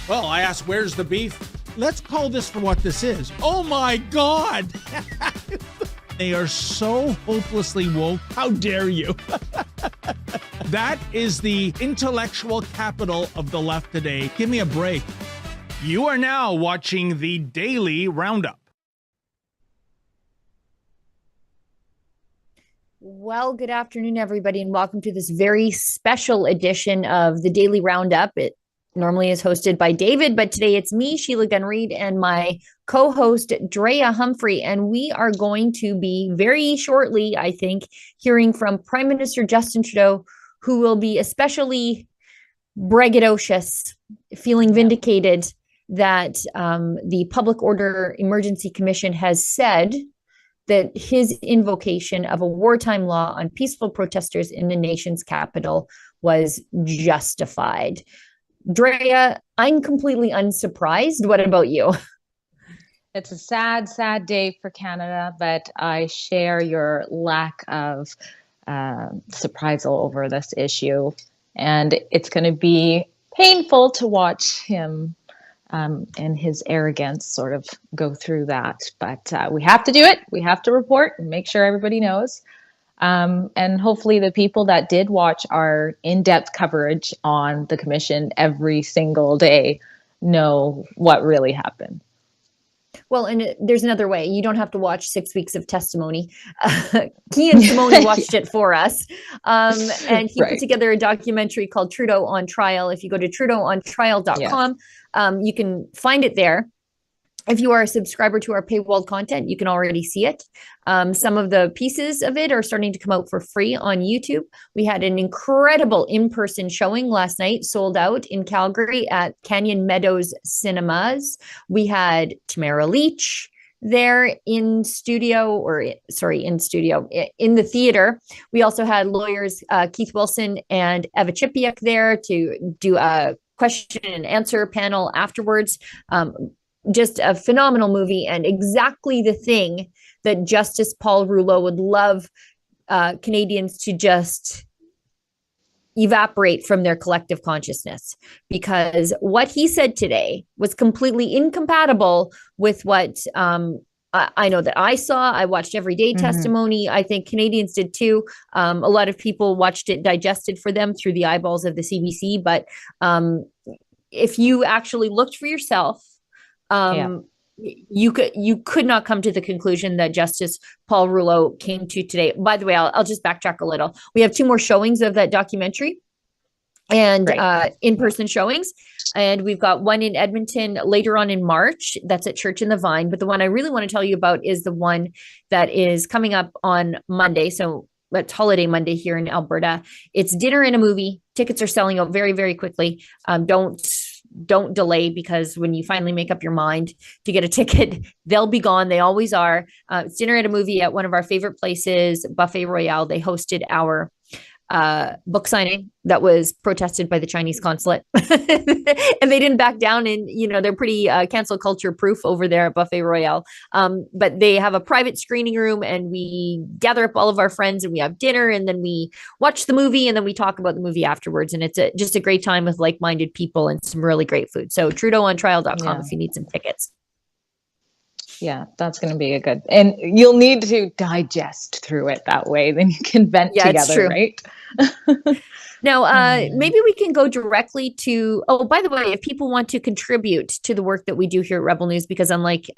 Well, I asked, where's the beef? Let's call this for what this is. Oh my God! They are so hopelessly woke. How dare you? That is the intellectual capital of the left today. Give me a break. You are now watching the Daily Roundup. Well, good afternoon, everybody, and welcome to this very special edition of the Daily Roundup. It normally is hosted by David, but today it's me, Sheila Gunn-Reid, and my co-host, Drea Humphrey, and we are going to be very shortly, I think, hearing from Prime Minister Justin Trudeau, who will be especially braggadocious, feeling vindicated that the Public Order Emergency Commission has said that his invocation of a wartime law on peaceful protesters in the nation's capital was justified. Drea, I'm completely unsurprised. What about you? It's a sad, sad day for Canada, but I share your lack of surprisal over this issue. And it's going to be painful to watch him and his arrogance sort of go through that. But we have to do it. We have to report and make sure everybody knows. And hopefully the people that did watch our in-depth coverage on the commission every single day know what really happened. Well, and there's another way. You don't have to watch 6 weeks of testimony. Kian Simone watched it for us. And he put together a documentary called Trudeau on Trial. If you go to trudeauontrial.com, you can find it there. If you are a subscriber to our paywalled content, you can already see it. Some of the pieces of it are starting to come out for free on YouTube. We had an incredible in-person showing last night, sold out in Calgary at Canyon Meadows Cinemas. We had Tamara Leach there in the theater. We also had lawyers Keith Wilson and Eva Chipiuk there to do a question and answer panel afterwards. Just a phenomenal movie and exactly the thing that Justice Paul Rouleau would love Canadians to just evaporate from their collective consciousness, because what he said today was completely incompatible with what I know that I saw. I watched everyday testimony. I think Canadians did too. A lot of people watched it digested for them through the eyeballs of the CBC. But if you actually looked for yourself, you could not come to the conclusion that Justice Paul Rouleau came to today. By the way, I'll just backtrack a little. We have 2 more showings of that documentary and in-person showings. And we've got one in Edmonton later on in March. That's at Church in the Vine. But the one I really want to tell you about is the one that is coming up on Monday. So it's Holiday Monday here in Alberta. It's Dinner and a Movie. Tickets are selling out very, very quickly. Don't delay, because when you finally make up your mind to get a ticket, they'll be gone. They always are. It's Dinner at a Movie at one of our favorite places, Buffet Royale. They hosted our book signing that was protested by the Chinese consulate. And they didn't back down, and they're pretty cancel culture proof over there at Buffet Royale. But they have a private screening room, and we gather up all of our friends and we have dinner, and then we watch the movie, and then we talk about the movie afterwards. And it's just a great time with like-minded people and some really great food. So trudeauontrial.com if you need some tickets. Yeah, that's going to be and you'll need to digest through it that way. Then you can vent together, it's true. Right? Now, maybe we can go directly to, by the way, if people want to contribute to the work that we do here at Rebel News, because unlike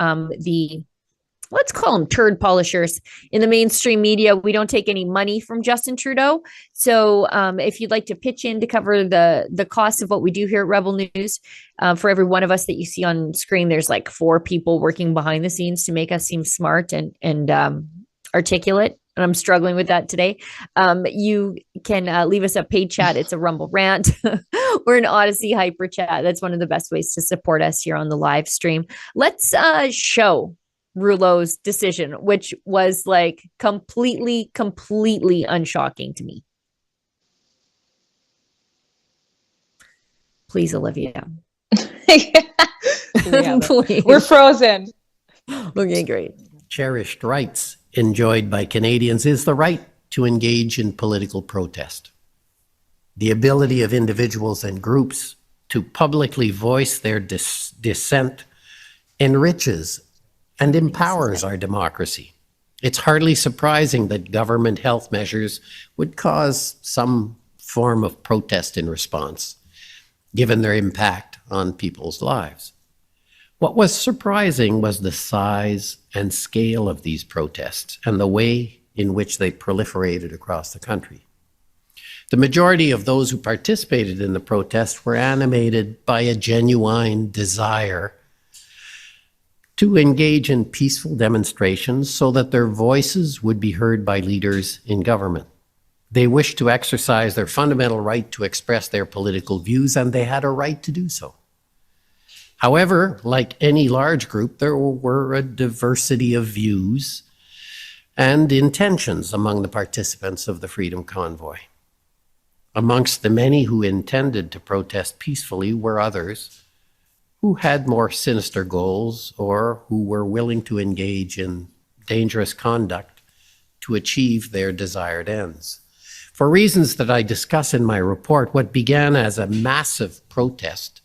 let's call them turd polishers in the mainstream media, we don't take any money from Justin Trudeau. So if you'd like to pitch in to cover the cost of what we do here at Rebel News, for every one of us that you see on screen, there's like 4 people working behind the scenes to make us seem smart and articulate. And I'm struggling with that today. You can leave us a paid chat. It's a Rumble rant or an Odyssey hyper chat. That's one of the best ways to support us here on the live stream. Let's show Rouleau's decision, which was like completely unshocking to me. Please, Olivia. Please. We're frozen. Okay, great. Cherished rights enjoyed by Canadians is the right to engage in political protest. The ability of individuals and groups to publicly voice their dissent enriches and empowers our democracy. It's hardly surprising that government health measures would cause some form of protest in response, given their impact on people's lives. What was surprising was the size and scale of these protests and the way in which they proliferated across the country. The majority of those who participated in the protests were animated by a genuine desire to engage in peaceful demonstrations so that their voices would be heard by leaders in government. They wished to exercise their fundamental right to express their political views, and they had a right to do so. However, like any large group, there were a diversity of views and intentions among the participants of the Freedom Convoy. Amongst the many who intended to protest peacefully were others who had more sinister goals or who were willing to engage in dangerous conduct to achieve their desired ends. For reasons that I discuss in my report, what began as a massive protest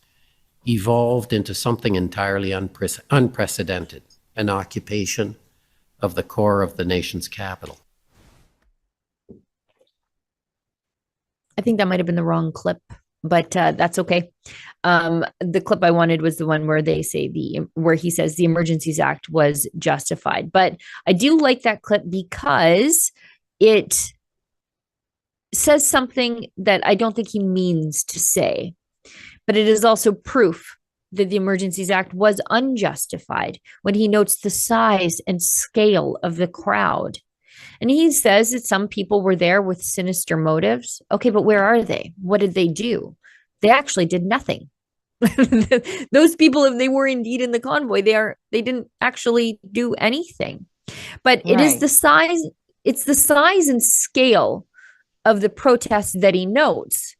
evolved into something entirely unprecedented, an occupation of the core of the nation's capital. I think that might have been the wrong clip, but that's okay. The clip I wanted was the one where they say where he says the Emergencies Act was justified. But I do like that clip because it says something that I don't think he means to say, but it is also proof that the Emergencies Act was unjustified when he notes the size and scale of the crowd. And he says that some people were there with sinister motives. Okay, but where are they? What did they do? They actually did nothing. Those people, if they were indeed in the convoy, they didn't actually do anything. But it is the size, it's the size and scale of the protest that he notes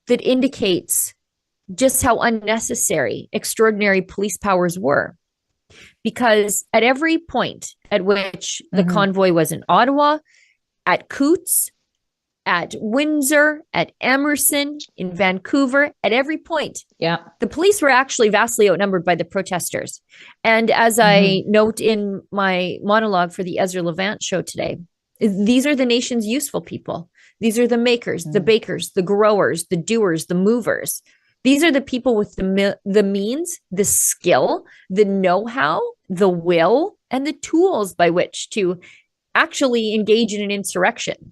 that indicates just how unnecessary extraordinary police powers were. Because at every point at which the convoy was in Ottawa, at Coutts, at Windsor, at Emerson, in Vancouver, at every point, the police were actually vastly outnumbered by the protesters. And as I note in my monologue for the Ezra Levant show today, these are the nation's useful people. These are the makers, the bakers, the growers, the doers, the movers. These are the people with the means, the skill, the know-how, the will, and the tools by which to actually engage in an insurrection.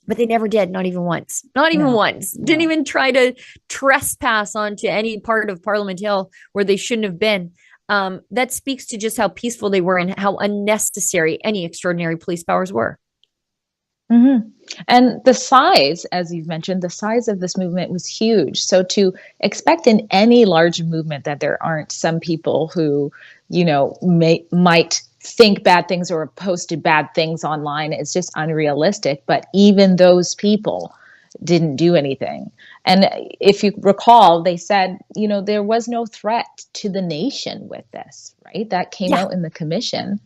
But they never did, not even once. Not even once. Didn't even try to trespass onto any part of Parliament Hill where they shouldn't have been. That speaks to just how peaceful they were and how unnecessary any extraordinary police powers were. And the size, as you've mentioned, the size of this movement was huge. So to expect in any large movement that there aren't some people who, might think bad things or have posted bad things online is just unrealistic. But even those people didn't do anything. And if you recall, they said, there was no threat to the nation with this, right? That came out in the commission.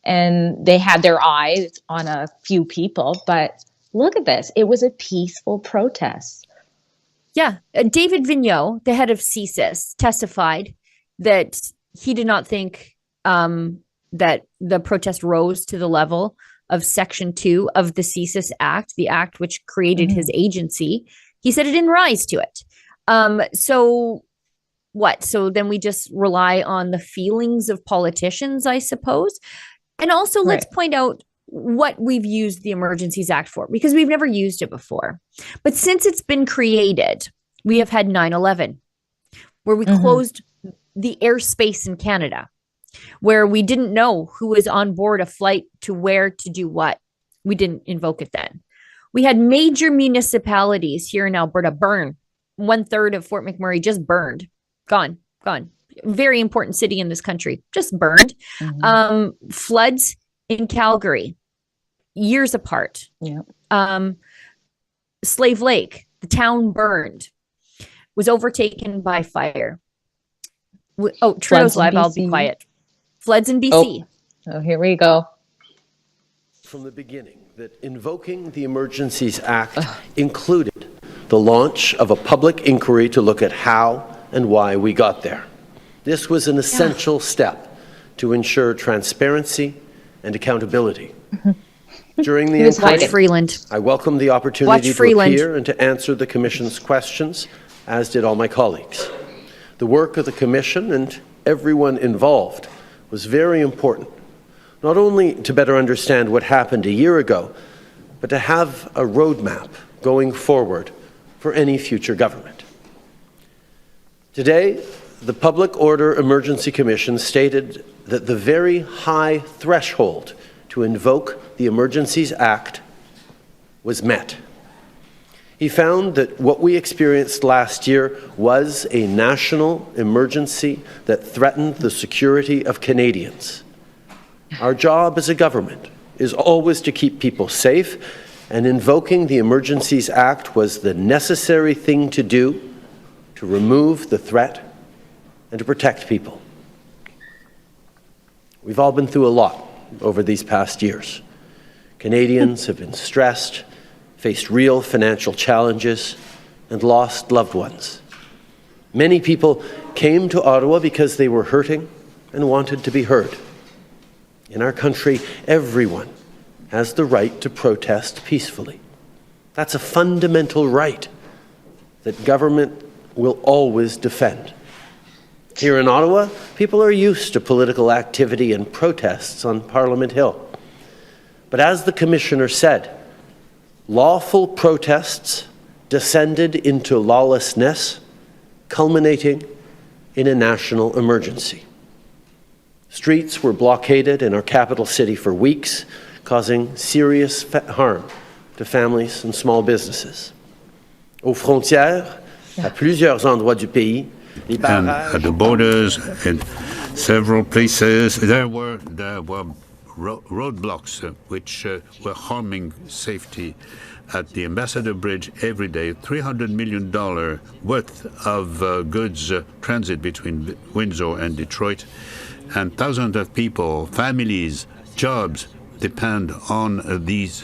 And they had their eyes on a few people, but look at this. It was a peaceful protest. Yeah. David Vigneault, the head of CSIS, testified that he did not think that the protest rose to the level of Section 2 of the CSIS Act, the act which created his agency. He said it didn't rise to it. So what? So then we just rely on the feelings of politicians, I suppose. And also, let's point out what we've used the Emergencies Act for, because we've never used it before. But since it's been created, we have had 9/11, where we closed the airspace in Canada, where we didn't know who was on board a flight to where to do what. We didn't invoke it then. We had major municipalities here in Alberta burn. 1/3 of Fort McMurray just burned. Gone. Very important city in this country, just burned. Floods in Calgary, years apart. Slave Lake, the town burned, was overtaken by fire. Trudeau's live, I'll be quiet. Floods in BC. Oh, here we go. From the beginning, that invoking the Emergencies Act included the launch of a public inquiry to look at how and why we got there. This was an essential step to ensure transparency and accountability. During the inquiry, Freeland. I welcomed the opportunity to appear and to answer the Commission's questions, as did all my colleagues. The work of the Commission and everyone involved was very important, not only to better understand what happened a year ago, but to have a roadmap going forward for any future government. Today, the Public Order Emergency Commission stated that the very high threshold to invoke the Emergencies Act was met. He found that what we experienced last year was a national emergency that threatened the security of Canadians. Our job as a government is always to keep people safe, and invoking the Emergencies Act was the necessary thing to do to remove the threat and to protect people. We've all been through a lot over these past years. Canadians have been stressed, faced real financial challenges, and lost loved ones. Many people came to Ottawa because they were hurting and wanted to be heard. In our country, everyone has the right to protest peacefully. That's a fundamental right that government will always defend. Here in Ottawa, people are used to political activity and protests on Parliament Hill. But as the Commissioner said, lawful protests descended into lawlessness, culminating in a national emergency. Streets were blockaded in our capital city for weeks, causing serious harm to families and small businesses. Aux frontières, à plusieurs endroits du pays, and at the borders, in several places, there were roadblocks which were harming safety. At the Ambassador Bridge every day, $300 million worth of goods transit between Windsor and Detroit, and thousands of people, families, jobs depend on these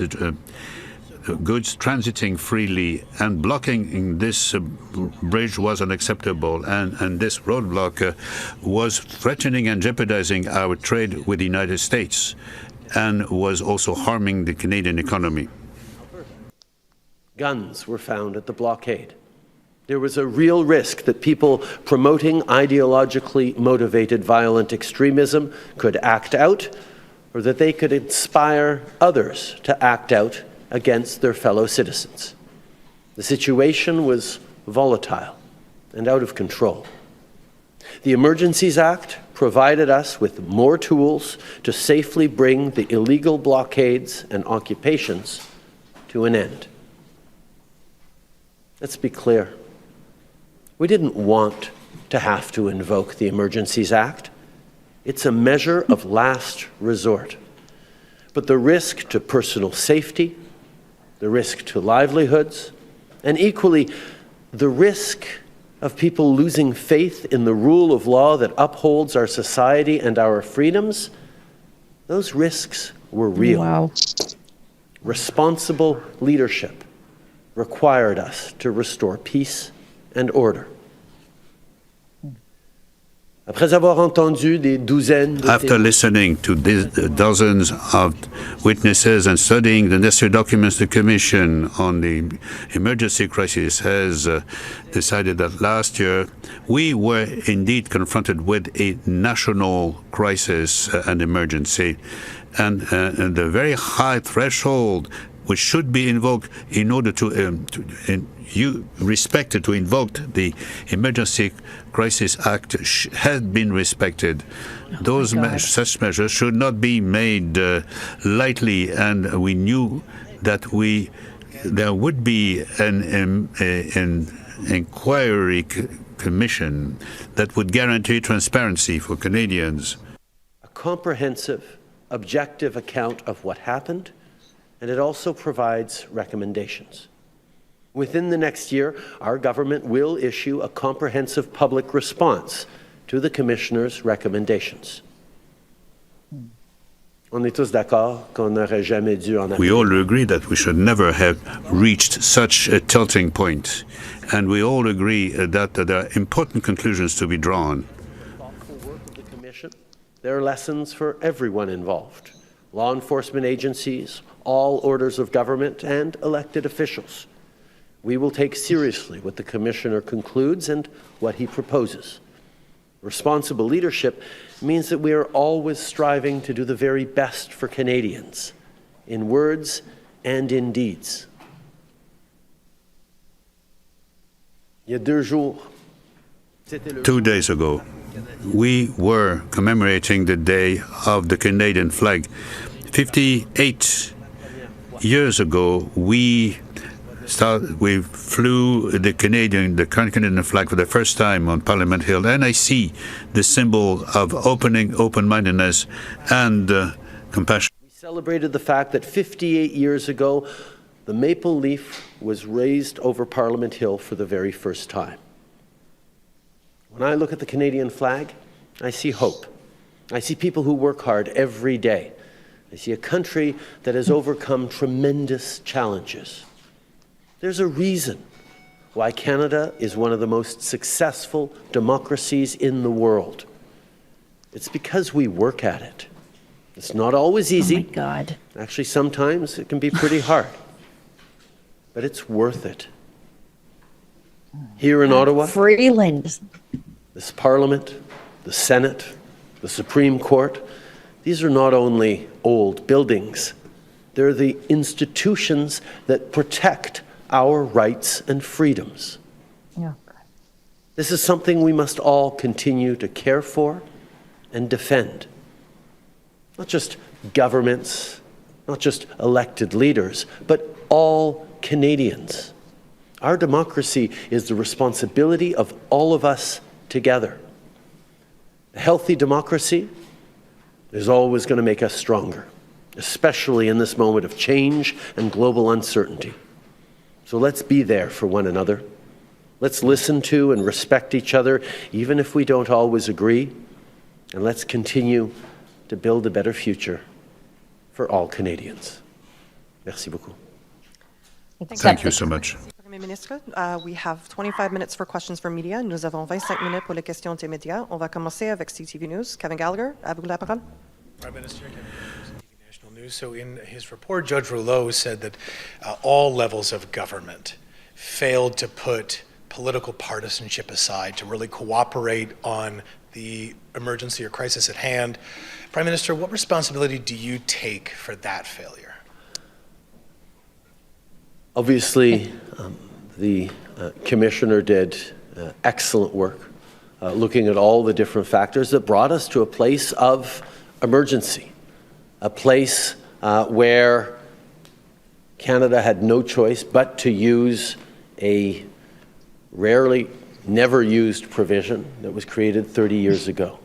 goods transiting freely, and blocking this bridge was unacceptable, and this roadblock was threatening and jeopardizing our trade with the United States, and was also harming the Canadian economy. Guns were found at the blockade. There was a real risk that people promoting ideologically motivated violent extremism could act out, or that they could inspire others to act out against their fellow citizens. The situation was volatile and out of control. The Emergencies Act provided us with more tools to safely bring the illegal blockades and occupations to an end. Let's be clear. We didn't want to have to invoke the Emergencies Act. It's a measure of last resort. But the risk to personal safety, the risk to livelihoods, and equally, the risk of people losing faith in the rule of law that upholds our society and our freedoms, those risks were real. Wow. Responsible leadership required us to restore peace and order. After listening to dozens of witnesses and studying the necessary documents, the Commission on the Emergency Crisis has decided that last year we were indeed confronted with a national crisis and emergency, and the very high threshold which should be invoked in order to invoke the Emergency Crisis Act had been respected. Those such measures should not be made lightly, and we knew that there would be an inquiry commission that would guarantee transparency for Canadians. A comprehensive, objective account of what happened, and it also provides recommendations. Within the next year, our government will issue a comprehensive public response to the Commissioner's recommendations. On est tous d'accord qu'on n'aurait jamais dû en We arriver. all agree that we should never have reached such a tilting point. And we all agree that there are important conclusions to be drawn. Thoughtful work of the Commission. There are lessons for everyone involved. Law enforcement agencies, all orders of government, and elected officials. We will take seriously what the Commissioner concludes and what he proposes. Responsible leadership means that we are always striving to do the very best for Canadians, in words and in deeds. Il y a 2 jours, c'était le 2 days ago, we were commemorating the day of the Canadian flag. 58 years ago, we flew the Canadian flag for the first time on Parliament Hill, and I see the symbol of open-mindedness and compassion. We celebrated the fact that 58 years ago, the maple leaf was raised over Parliament Hill for the very first time. When I look at the Canadian flag, I see hope. I see people who work hard every day. I see a country that has overcome tremendous challenges. There's a reason why Canada is one of the most successful democracies in the world. It's because we work at it. It's not always easy. Oh my God. Actually, sometimes it can be pretty hard. But it's worth it. Here in Ottawa, Freeland. this Parliament, the Senate, the Supreme Court, these are not only old buildings, they're the institutions that protect our rights and freedoms. Yeah. This is something we must all continue to care for and defend. Not just governments, not just elected leaders, but all Canadians. Our democracy is the responsibility of all of us together. A healthy democracy is always going to make us stronger, especially in this moment of change and global uncertainty. So let's be there for one another. Let's listen to and respect each other, even if we don't always agree. And let's continue to build a better future for all Canadians. Merci beaucoup. Thank you so much. Premier ministre, we have 25 minutes for questions from media. Nous avons 25 minutes pour les questions des médias. On va commencer avec CTV News. Kevin Gallagher, à vous la parole. Prime Minister Kevin Gallagher, CTV National News. So in his report, Judge Rouleau said that all levels of government failed to put political partisanship aside to really cooperate on the emergency or crisis at hand. Prime Minister, what responsibility do you take for that failure? Obviously, the Commissioner did excellent work looking at all the different factors that brought us to a place of emergency, a place where Canada had no choice but to use a rarely never used provision that was created 30 years ago.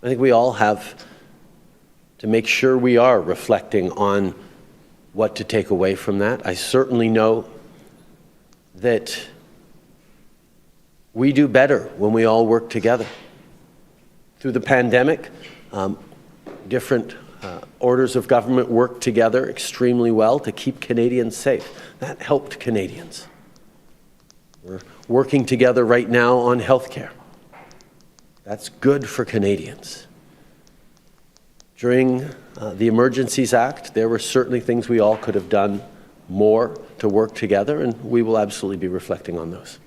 I think we all have to make sure we are reflecting on what to take away from that. I certainly know that we do better when we all work together. Through the pandemic, different orders of government worked together extremely well to keep Canadians safe. That helped Canadians. We're working together right now on healthcare. That's good for Canadians. During the Emergencies Act, there were certainly things we all could have done more to work together, and we will absolutely be reflecting on those.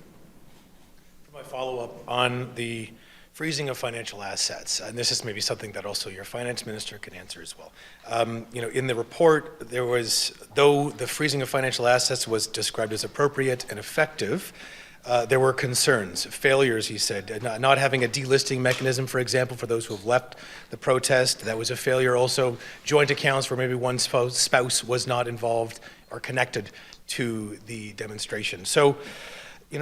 For my follow-up on the freezing of financial assets, and this is maybe something that also your finance minister can answer as well. In the report, there was, though the freezing of financial assets was described as appropriate and effective, there were concerns, failures, he said, not having a delisting mechanism, for example, for those who have left the protest. That was a failure. Also, joint accounts where maybe one spouse was not involved or connected to the demonstration. So,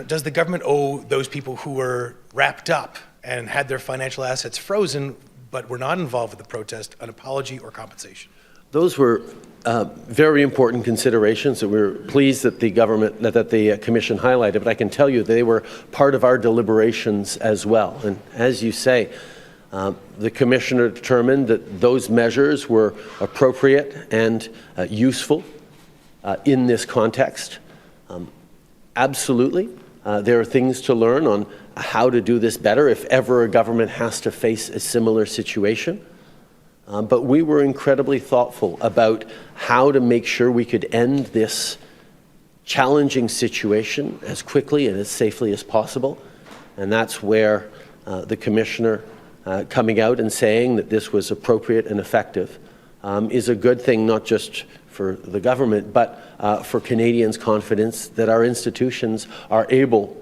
does the government owe those people who were wrapped up and had their financial assets frozen but were not involved with the protest an apology or compensation? Those were very important considerations that we're pleased that the government, that the Commission highlighted, but I can tell you they were part of our deliberations as well. And as you say, The Commissioner determined that those measures were appropriate and useful in this context. Absolutely, there are things to learn on how to do this better if ever a government has to face a similar situation. But we were incredibly thoughtful about how to make sure we could end this challenging situation as quickly and as safely as possible. And that's where the Commissioner coming out and saying that this was appropriate and effective is a good thing, not just for the government, but for Canadians' confidence that our institutions are able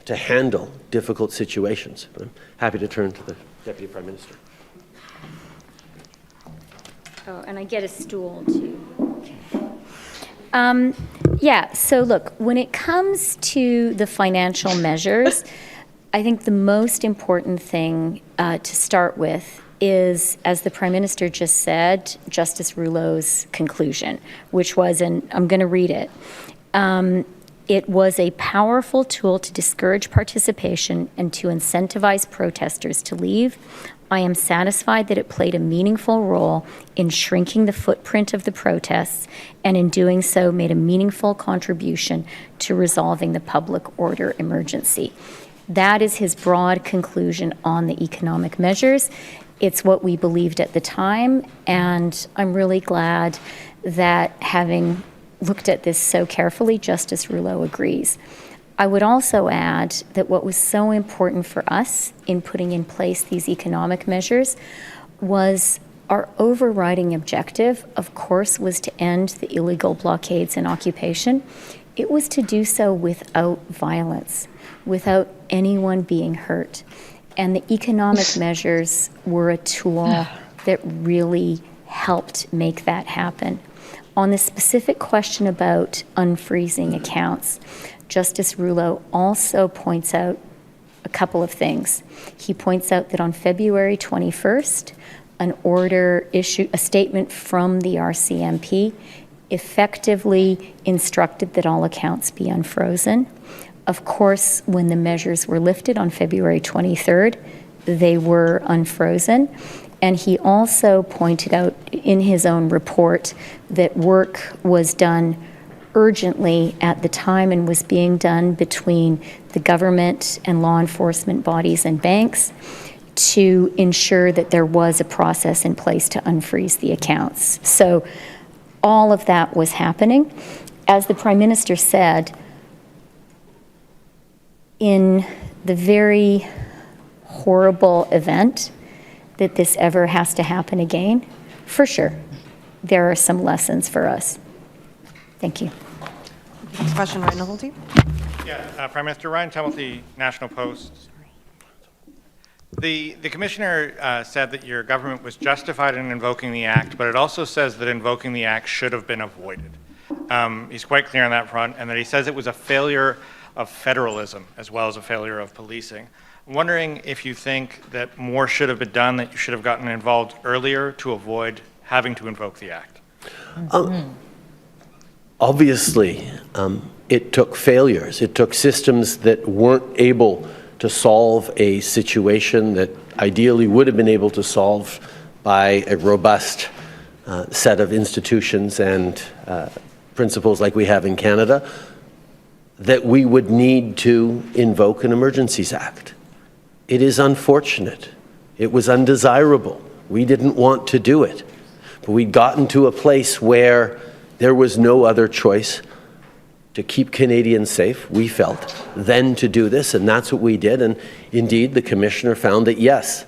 to handle difficult situations. I'm happy to turn to the Deputy Prime Minister. Oh, and I get a stool too. Yeah, so look, when it comes to the financial measures, I think the most important thing to start with is, as the Prime Minister just said, Justice Rouleau's conclusion, which was, and I'm going to read it, it was a powerful tool to discourage participation and to incentivize protesters to leave. I am satisfied that it played a meaningful role in shrinking the footprint of the protests, and in doing so made a meaningful contribution to resolving the public order emergency. That is his broad conclusion on the economic measures. It's what we believed at the time, and I'm really glad that, having looked at this so carefully, Justice Rouleau agrees. I would also add that what was so important for us in putting in place these economic measures was our overriding objective, of course, was to end the illegal blockades and occupation. It was to do so without violence, without anyone being hurt. And the economic measures were a tool that really helped make that happen. On the specific question about unfreezing accounts, Justice Rouleau also points out a couple of things. He points out that on February 21st, an order issued, a statement from the RCMP, effectively instructed that all accounts be unfrozen. Of course, when the measures were lifted on February 23rd, they were unfrozen. And he also pointed out in his own report that work was done urgently at the time and was being done between the government and law enforcement bodies and banks to ensure that there was a process in place to unfreeze the accounts. So all of that was happening. As the Prime Minister said, in the very horrible event that this ever has to happen again, for sure, there are some lessons for us. Thank you. Next question, Ryan Tumulty. Yeah, Prime Minister Ryan Tumulty, National Post. The Commissioner said that your government was justified in invoking the Act, but it also says that invoking the Act should have been avoided. He's quite clear on that front, and that he says it was a failure of federalism as well as a failure of policing. I'm wondering if you think that more should have been done, that you should have gotten involved earlier to avoid having to invoke the Act. Obviously, it took failures. It took systems that weren't able to solve a situation that ideally would have been able to solve by a robust set of institutions and principles like we have in Canada, that we would need to invoke an Emergencies Act. It is unfortunate. It was undesirable. We didn't want to do it. But we'd gotten to a place where there was no other choice to keep Canadians safe, we felt, than to do this, and that's what we did. And indeed, the Commissioner found that, yes,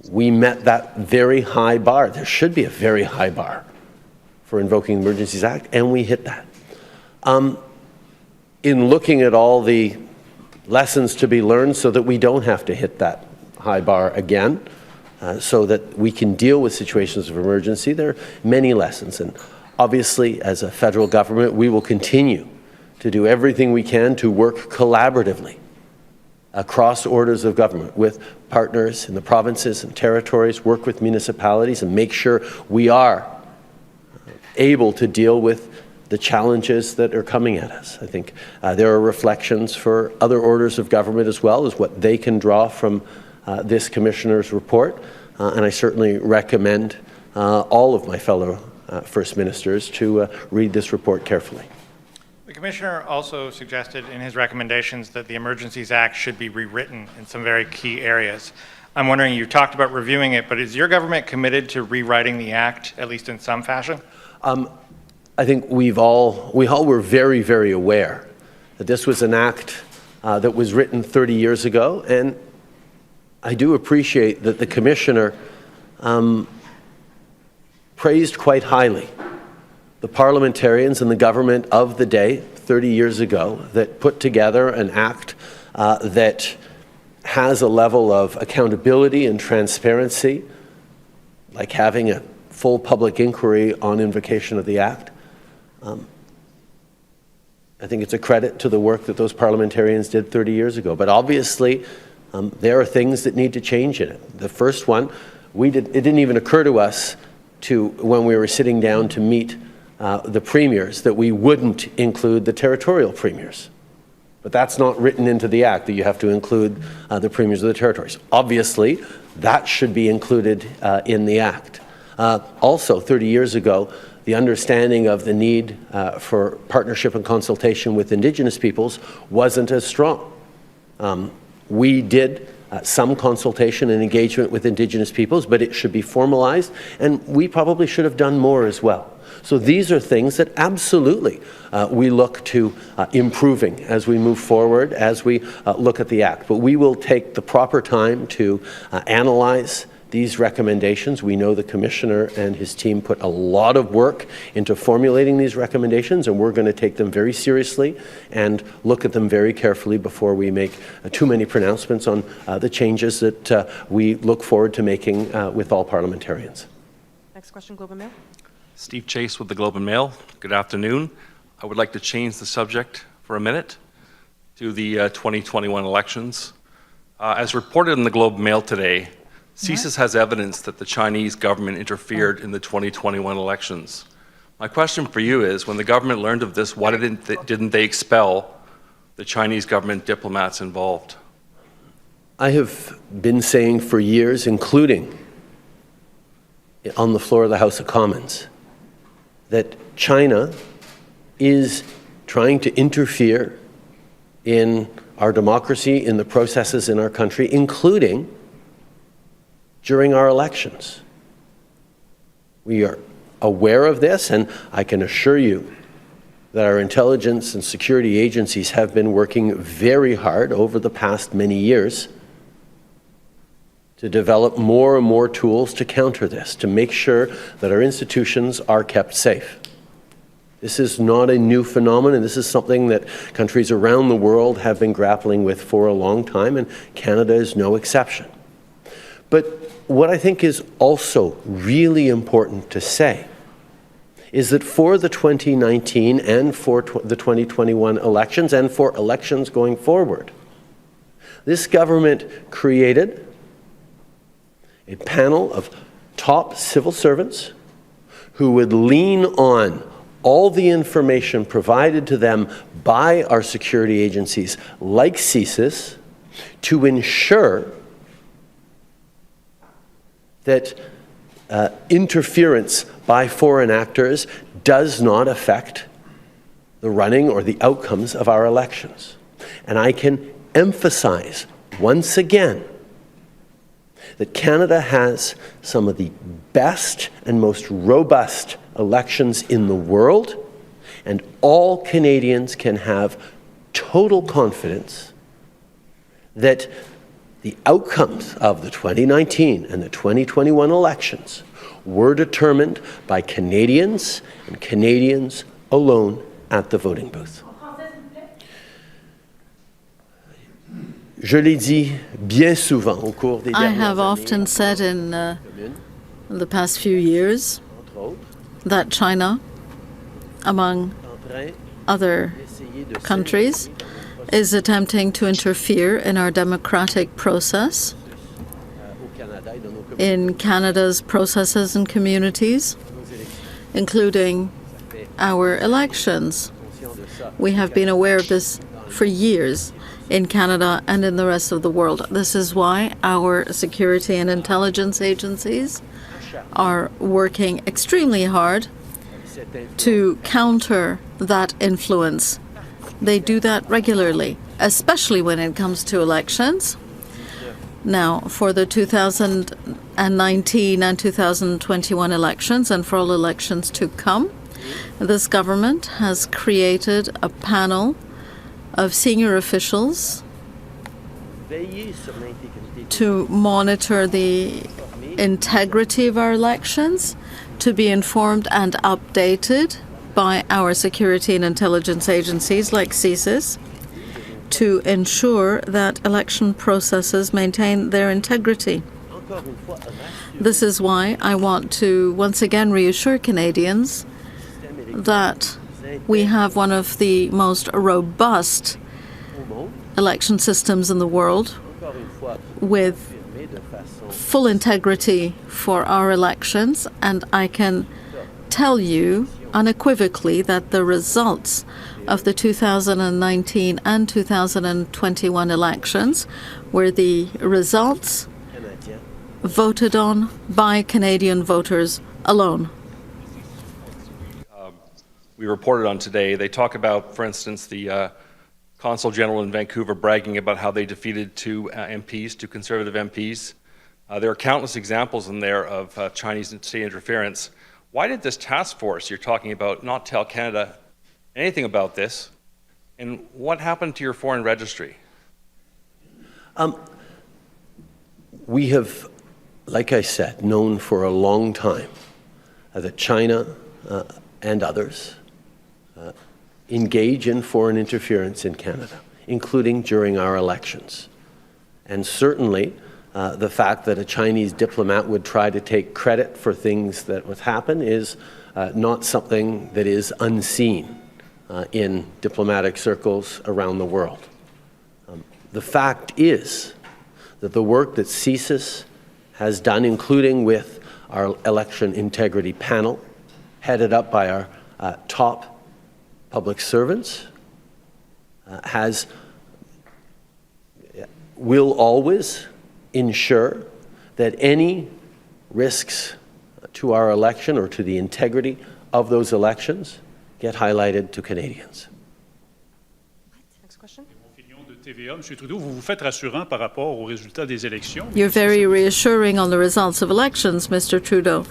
we met that very high bar. There should be a very high bar for invoking the Emergencies Act, and we hit that. In looking at all the lessons to be learned so that we don't have to hit that high bar again, so that we can deal with situations of emergency, there are many lessons. And obviously, as a federal government, we will continue to do everything we can to work collaboratively across orders of government with partners in the provinces and territories, work with municipalities, and make sure we are able to deal with the challenges that are coming at us. I think there are reflections for other orders of government as well as what they can draw from this commissioner's report, and I certainly recommend all of my fellow First Ministers to read this report carefully. The Commissioner also suggested in his recommendations that the Emergencies Act should be rewritten in some very key areas. I'm wondering, you talked about reviewing it, but is your government committed to rewriting the Act, at least in some fashion? I think we all were very, very aware that this was an act that was written 30 years ago, and I do appreciate that the Commissioner praised quite highly the parliamentarians and the government of the day 30 years ago that put together an act that has a level of accountability and transparency, like having a full public inquiry on invocation of the act. I think it's a credit to the work that those parliamentarians did 30 years ago. But obviously, there are things that need to change in it. The first one, it didn't even occur to us when we were sitting down to meet the premiers that we wouldn't include the territorial premiers. But that's not written into the act, that you have to include the premiers of the territories. Obviously, that should be included in the act. Also, 30 years ago, the understanding of the need for partnership and consultation with Indigenous peoples wasn't as strong. We did some consultation and engagement with Indigenous peoples, but it should be formalized, and we probably should have done more as well. So these are things that absolutely we look to improving as we move forward, as we look at the Act. But we will take the proper time to analyze these recommendations. We know the Commissioner and his team put a lot of work into formulating these recommendations, and we're going to take them very seriously and look at them very carefully before we make too many pronouncements on the changes that we look forward to making with all parliamentarians. Next question, Globe and Mail. Steve Chase with the Globe and Mail. Good afternoon. I would like to change the subject for a minute to the 2021 elections. As reported in the Globe and Mail today, CSIS has evidence that the Chinese government interfered in the 2021 elections. My question for you is, when the government learned of this, why didn't they expel the Chinese government diplomats involved? I have been saying for years, including on the floor of the House of Commons, that China is trying to interfere in our democracy, in the processes in our country, including during our elections. We are aware of this, and I can assure you that our intelligence and security agencies have been working very hard over the past many years to develop more and more tools to counter this, to make sure that our institutions are kept safe. This is not a new phenomenon. This is something that countries around the world have been grappling with for a long time, and Canada is no exception. But what I think is also really important to say is that for the 2019 and for the 2021 elections and for elections going forward, this government created a panel of top civil servants who would lean on all the information provided to them by our security agencies like CSIS to ensure that interference by foreign actors does not affect the running or the outcomes of our elections. And I can emphasize once again that Canada has some of the best and most robust elections in the world, and all Canadians can have total confidence that the outcomes of the 2019 and the 2021 elections were determined by Canadians and Canadians alone at the voting booth. Je l'ai dit bien souvent au cours des I have often said in the past few years that China, among other countries, is attempting to interfere in our democratic process, in Canada's processes and communities, including our elections. We have been aware of this for years. in Canada and in the rest of the world. This is why our security and intelligence agencies are working extremely hard to counter that influence. They do that regularly, especially when it comes to elections. Now, for the 2019 and 2021 elections, and for all elections to come, this government has created a panel of senior officials to monitor the integrity of our elections, to be informed and updated by our security and intelligence agencies like CSIS, to ensure that election processes maintain their integrity. This is why I want to once again reassure Canadians that we have one of the most robust election systems in the world, with full integrity for our elections, and I can tell you unequivocally that the results of the 2019 and 2021 elections were the results voted on by Canadian voters alone. We reported on today, they talk about, for instance, the Consul General in Vancouver bragging about how they defeated two Conservative MPs. There are countless examples in there of Chinese state interference. Why did this task force you're talking about not tell Canada anything about this? And what happened to your foreign registry? We have, like I said, known for a long time that China and others engage in foreign interference in Canada, including during our elections. And certainly, the fact that a Chinese diplomat would try to take credit for things that would happen is not something that is unseen in diplomatic circles around the world. The fact is that the work that CSIS has done, including with our election integrity panel, headed up by our top public servants, will always ensure that any risks to our election or to the integrity of those elections get highlighted to Canadians. Next question. You're very reassuring on the results of elections, Mr. Trudeau.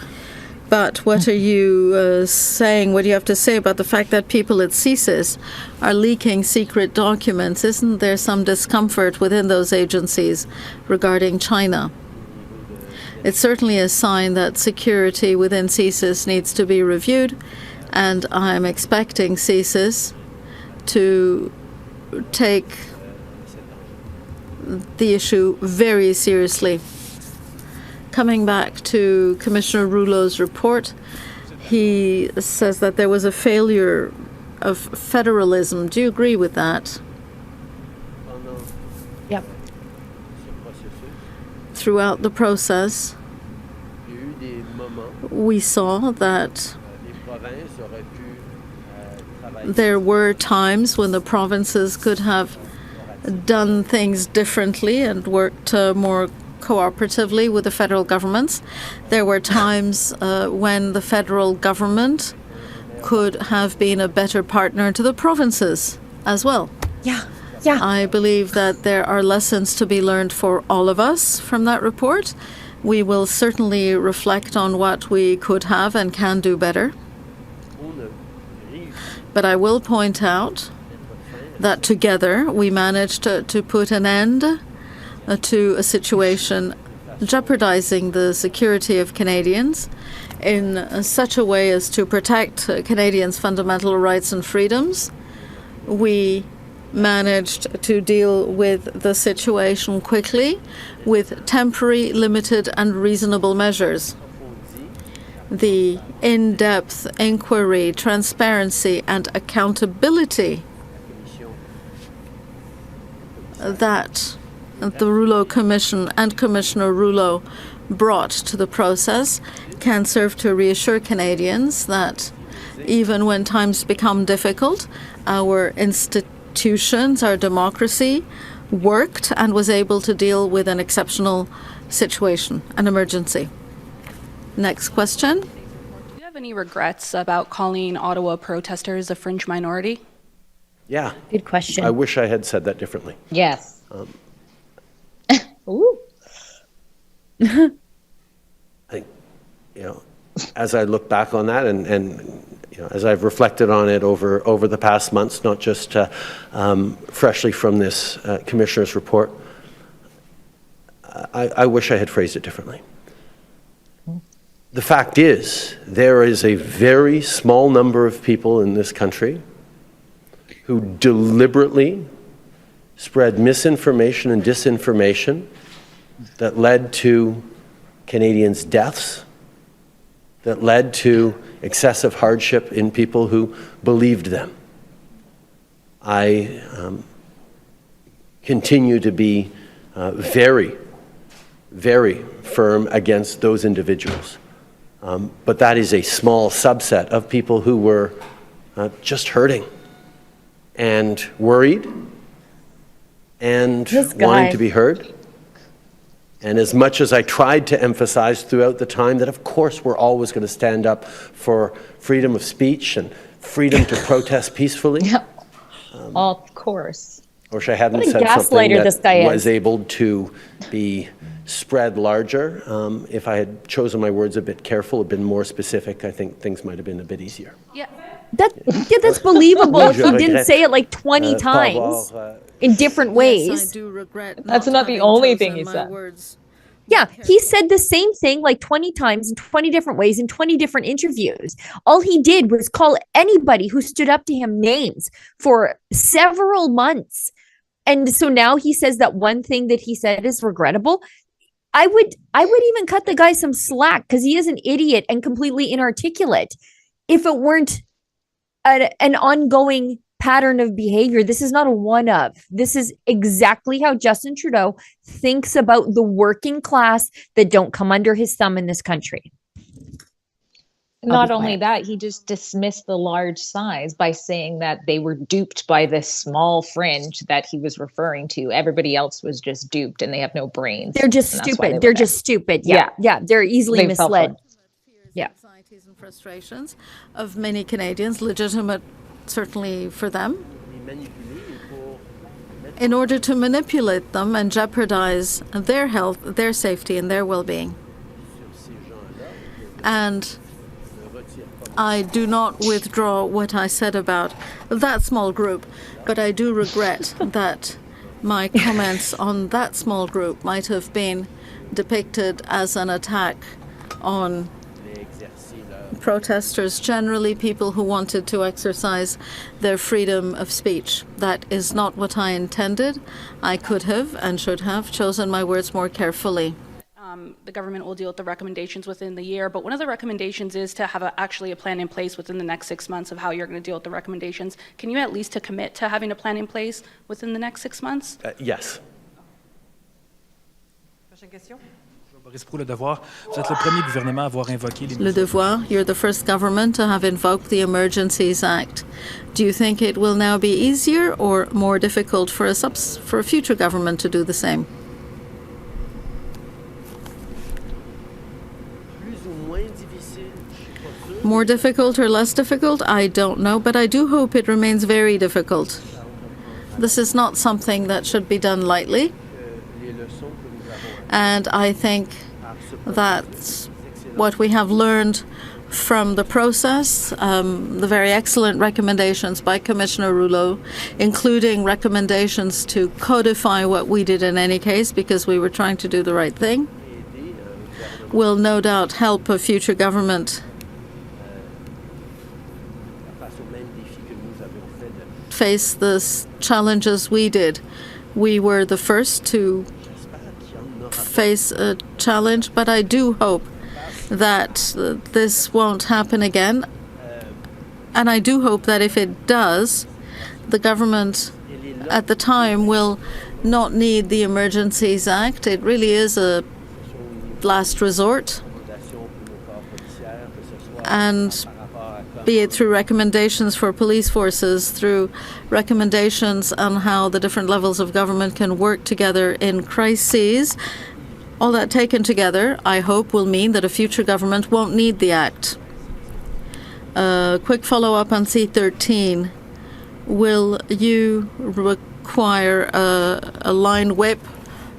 But what are you saying? What do you have to say about the fact that people at CSIS are leaking secret documents? Isn't there some discomfort within those agencies regarding China? It's certainly a sign that security within CSIS needs to be reviewed, and I'm expecting CSIS to take the issue very seriously. Coming back to Commissioner Rouleau's report, he says that there was a failure of federalism. Do you agree with that? Yep. Throughout the process, we saw that there were times when the provinces could have done things differently and worked more cooperatively with the federal governments. There were times when the federal government could have been a better partner to the provinces as well. Yeah. I believe that there are lessons to be learned for all of us from that report. We will certainly reflect on what we could have and can do better. But I will point out that together we managed to put an end to a situation jeopardizing the security of Canadians in such a way as to protect Canadians' fundamental rights and freedoms. We managed to deal with the situation quickly with temporary, limited and reasonable measures. The in-depth inquiry, transparency and accountability that the Rouleau Commission and Commissioner Rouleau brought to the process can serve to reassure Canadians that even when times become difficult, our institutions, our democracy worked and was able to deal with an exceptional situation, an emergency. Next question. Do you have any regrets about calling Ottawa protesters a fringe minority? Yeah. Good question. I wish I had said that differently. Yes. Ooh. I think, as I look back on that and as I've reflected on it over the past months, not just freshly from this commissioner's report, I wish I had phrased it differently. The fact is, there is a very small number of people in this country who deliberately spread misinformation and disinformation that led to Canadians' deaths, that led to excessive hardship in people who believed them. I continue to be very, very firm against those individuals. But that is a small subset of people who were just hurting and worried and wanting to be heard. And as much as I tried to emphasize throughout the time that, of course, we're always going to stand up for freedom of speech and freedom to protest peacefully. Of course. I wish I hadn't What a said something gaslighter this guy that is. was able to be spread larger. If I had chosen my words a bit careful, a bit more specific, I think things might have been a bit easier. That's believable if he didn't regrette, say it like 20 times in different ways. Yes, I do regret That's not the having only chosen thing he my said. words. Yeah, he said the same thing like 20 times in 20 different ways in 20 different interviews. All he did was call anybody who stood up to him names for several months. And so now he says that one thing that he said is regrettable. I would even cut the guy some slack because he is an idiot and completely inarticulate. If it weren't an ongoing pattern of behavior, this is not a one-of. This is exactly how Justin Trudeau thinks about the working class that don't come under his thumb in this country. Not only that, he just dismissed the large size by saying that they were duped by this small fringe that he was referring to. Everybody else was just duped and they have no brains. They're just stupid. They're just stupid. Yeah. They're easily misled. Yeah. Anxieties and frustrations of many Canadians, legitimate certainly for them, in order to manipulate them and jeopardize their health, their safety, and their well-being. And I do not withdraw what I said about that small group, but I do regret that my comments on that small group might have been depicted as an attack on protesters, generally people who wanted to exercise their freedom of speech. That is not what I intended. I could have and should have chosen my words more carefully. The government will deal with the recommendations within the year, but one of the recommendations is to have actually a plan in place within the next 6 months of how you're going to deal with the recommendations. Can you at least commit to having a plan in place within the next 6 months? Yes. Le Devoir, you're the first government to have invoked the Emergencies Act. Do you think it will now be easier or more difficult for a future government to do the same? More difficult or less difficult? I don't know, but I do hope it remains very difficult. This is not something that should be done lightly. And I think that's what we have learned from the process, the very excellent recommendations by Commissioner Rouleau, including recommendations to codify what we did in any case because we were trying to do the right thing, will no doubt help a future government face the challenges we did. We were the first to face a challenge, but I do hope that this won't happen again. And I do hope that if it does, the government at the time will not need the Emergencies Act. It really is a last resort. And be it through recommendations for police forces, through recommendations on how the different levels of government can work together in crises. All that taken together, I hope, will mean that a future government won't need the Act. Quick follow-up on C-13. Will you require a line whip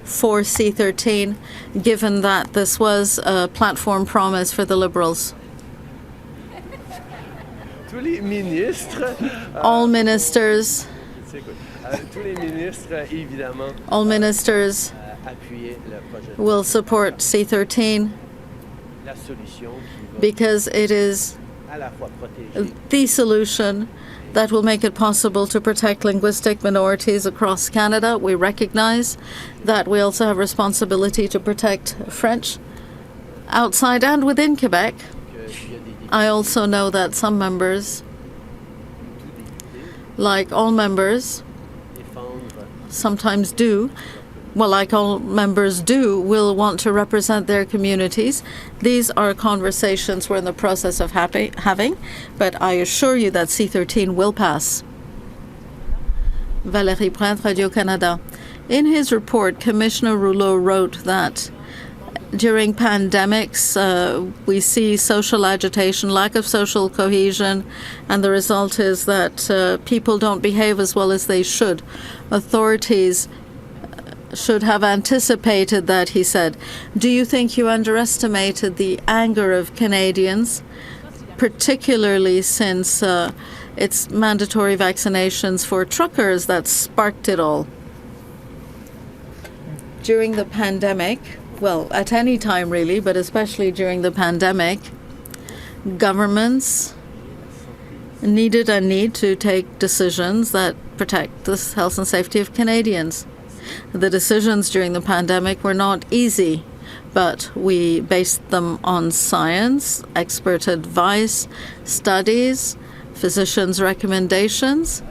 for C-13, given that this was a platform promise for the Liberals? All ministers will support C-13 because it is the solution that will make it possible to protect linguistic minorities across Canada. We recognize that we also have responsibility to protect French outside and within Quebec. I also know that some members, like all members, sometimes do, well, like all members do, will want to represent their communities. These are conversations we're in the process of having, but I assure you that C-13 will pass. Valérie Plante, Radio-Canada. In his report, Commissioner Rouleau wrote that during pandemics, we see social agitation, lack of social cohesion, and the result is that people don't behave as well as they should. Authorities should have anticipated that, he said. Do you think you underestimated the anger of Canadians, particularly since it's mandatory vaccinations for truckers that sparked it all? During the pandemic, well, at any time really, but especially during the pandemic, governments needed and need to take decisions that protect the health and safety of Canadians. The decisions during the pandemic were not easy, but we based them on science, expert advice, studies, physicians' recommendations,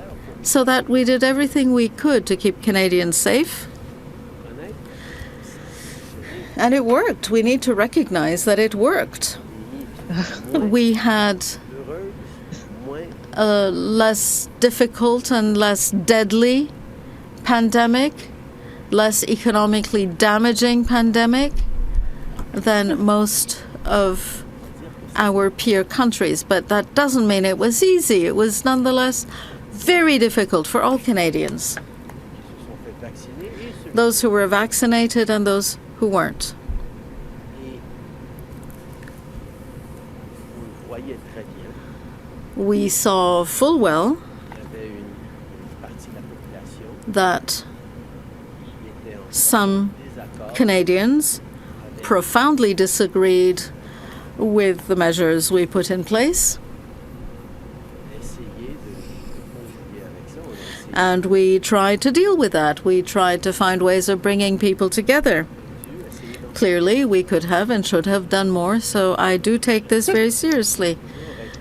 so that we did everything we could to keep Canadians safe. And it worked. We need to recognize that it worked. We had a less difficult and less deadly pandemic, less economically damaging pandemic than most of our peer countries. But that doesn't mean it was easy. It was nonetheless very difficult for all Canadians, those who were vaccinated and those who weren't. We saw full well that some Canadians profoundly disagreed with the measures we put in place, and we tried to deal with that. We tried to find ways of bringing people together. Clearly, we could have and should have done more, so I do take this very seriously.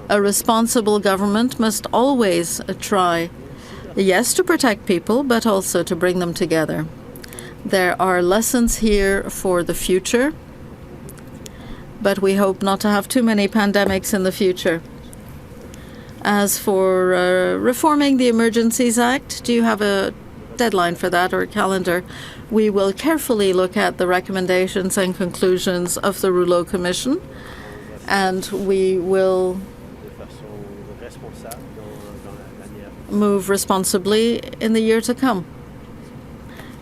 A responsible government must always try, yes, to protect people, but also to bring them together. There are lessons here for the future, but we hope not to have too many pandemics in the future. As for reforming the Emergencies Act, do you have a deadline for that or a calendar? We will carefully look at the recommendations and conclusions of the Rouleau Commission, and we will move responsibly in the year to come.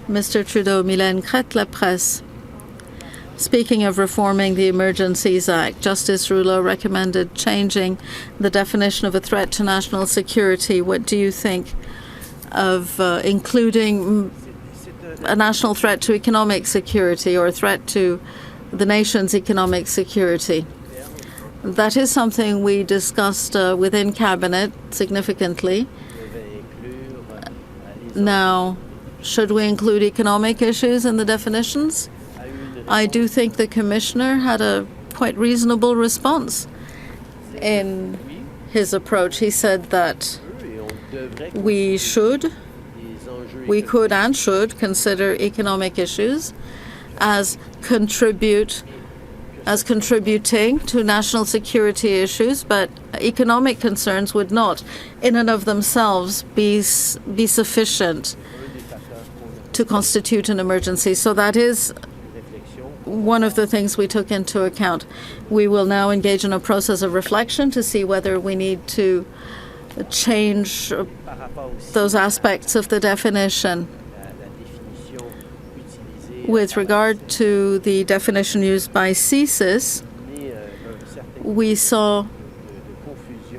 Mr. Trudeau, Mylène Crête, La Presse. Speaking of reforming the Emergencies Act, Justice Rouleau recommended changing the definition of a threat to national security. What do you think of including a national threat to economic security or a threat to the nation's economic security? That is something we discussed within Cabinet significantly. Now, should we include economic issues in the definitions? I do think the Commissioner had a quite reasonable response in his approach. He said that we could and should consider economic issues as contribute as contributing to national security issues, but economic concerns would not, in and of themselves, be sufficient to constitute an emergency. So that is one of the things we took into account. We will now engage in a process of reflection to see whether we need to change those aspects of the definition. With regard to the definition used by CSIS, we saw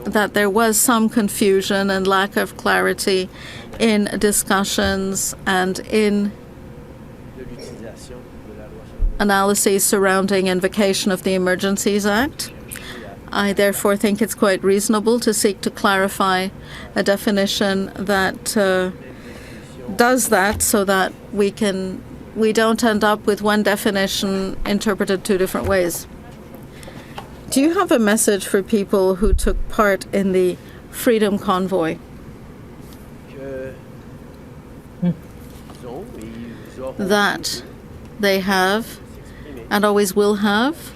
that there was some confusion and lack of clarity in discussions and in analyses surrounding invocation of the Emergencies Act. I therefore think it's quite reasonable to seek to clarify a definition that does that, so that we don't end up with one definition interpreted two different ways. Do you have a message for people who took part in the Freedom Convoy? That they have and always will have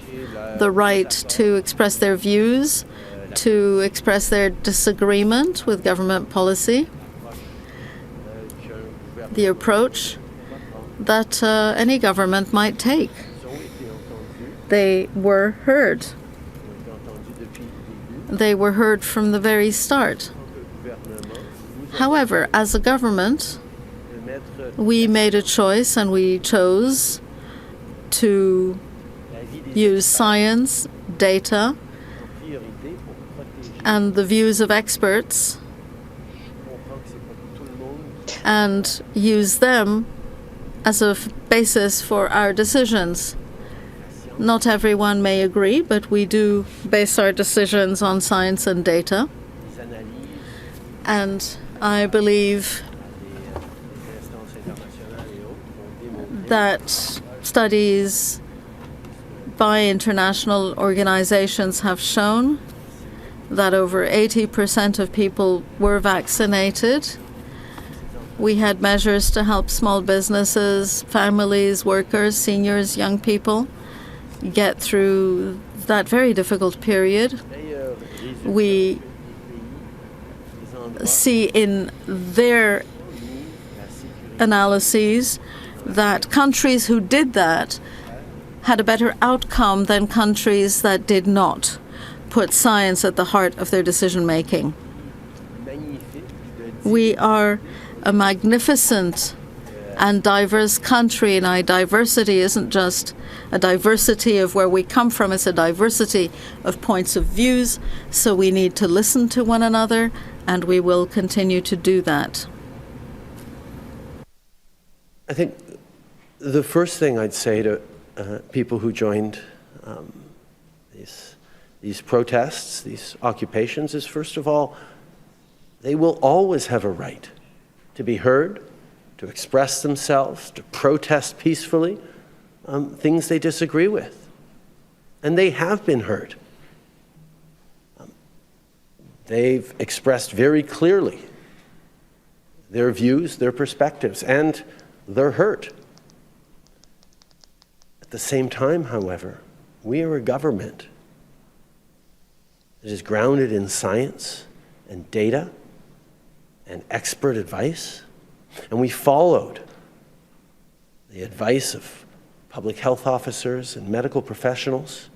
the right to express their views, to express their disagreement with government policy, the approach that any government might take. They were heard. They were heard from the very start. However, as a government, we made a choice, and we chose to use science, data, and the views of experts, and use them as a basis for our decisions. Not everyone may agree, but we do base our decisions on science and data. And I believe that studies by international organizations have shown that over 80% of people were vaccinated. We had measures to help small businesses, families, workers, seniors, young people get through that very difficult period. We see in their analyses that countries who did that had a better outcome than countries that did not put science at the heart of their decision-making. We are a magnificent and diverse country, and our diversity isn't just a diversity of where we come from, it's a diversity of points of views, so we need to listen to one another, and we will continue to do that. I think the first thing I'd say to people who joined these protests, these occupations, is first of all, they will always have a right to be heard, to express themselves, to protest peacefully things they disagree with. And they have been heard. They've expressed very clearly their views, their perspectives, and their hurt. At the same time, however, we are a government that is grounded in science and data and expert advice, and we followed the advice of public health officers and medical professionals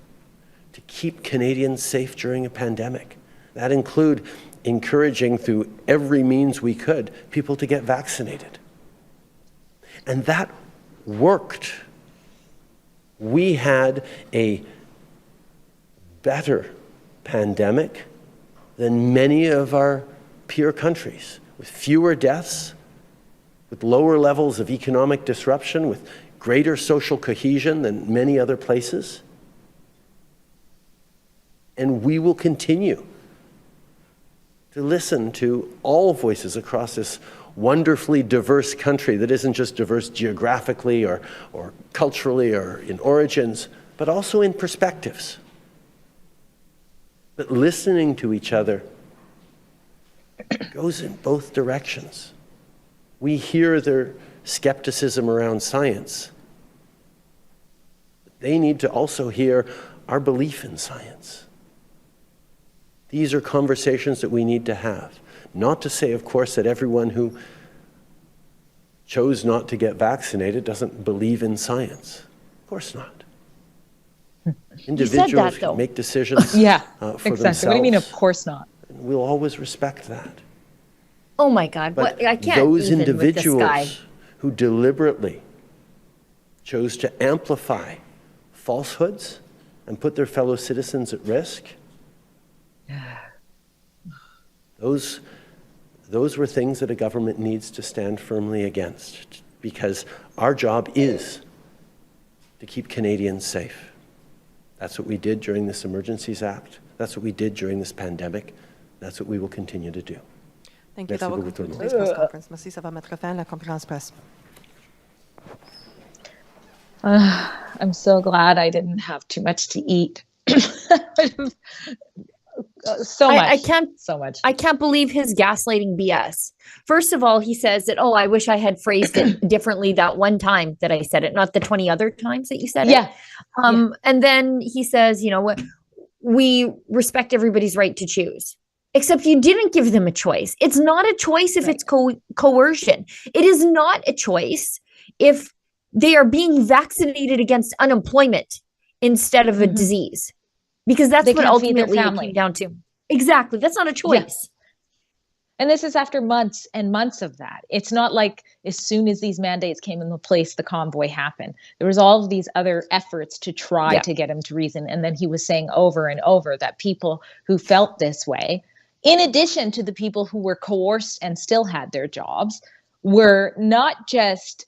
to keep Canadians safe during a pandemic. That include encouraging through every means we could people to get vaccinated. And that worked. We had a better pandemic than many of our peer countries, with fewer deaths, with lower levels of economic disruption, with greater social cohesion than many other places. And we will continue to listen to all voices across this wonderfully diverse country that isn't just diverse geographically or culturally or in origins, but also in perspectives. But listening to each other goes in both directions. We hear their skepticism around science. They need to also hear our belief in science. These are conversations that we need to have. Not to say, of course, that everyone who chose not to get vaccinated doesn't believe in science. Of course not. Individuals can make decisions for exactly. themselves. What do you mean, of course not? We'll always respect that. Oh my God, But I can't those even with this guy. individuals who deliberately chose to amplify falsehoods and put their fellow citizens at risk, those were things that a government needs to stand firmly against, because our job is to keep Canadians safe. That's what we did during this Emergencies Act. That's what we did during this pandemic. That's what we will continue to do. Thank you. Merci That will beaucoup, tout le conclude monde. today's press conference. Merci, ça va mettre fin à la conférence presse. I'm so glad I didn't have too much to eat. So much. I can't. So much. I can't believe his gaslighting BS. First of all, he says that, oh, I wish I had phrased it differently that one time that I said it, not the 20 other times that you said it. And then he says, you know what, we respect everybody's right to choose. Except you didn't give them a choice. It's not a choice if it's coercion. It is not a choice if they are being vaccinated against unemployment instead of a disease. Because that's what ultimately it came down to. Exactly. That's not a choice. Yes. And this is after months and months of that. It's not like as soon as these mandates came into place, the convoy happened. There was all of these other efforts to try to get him to reason. And then he was saying over and over that people who felt this way, in addition to the people who were coerced and still had their jobs, were not just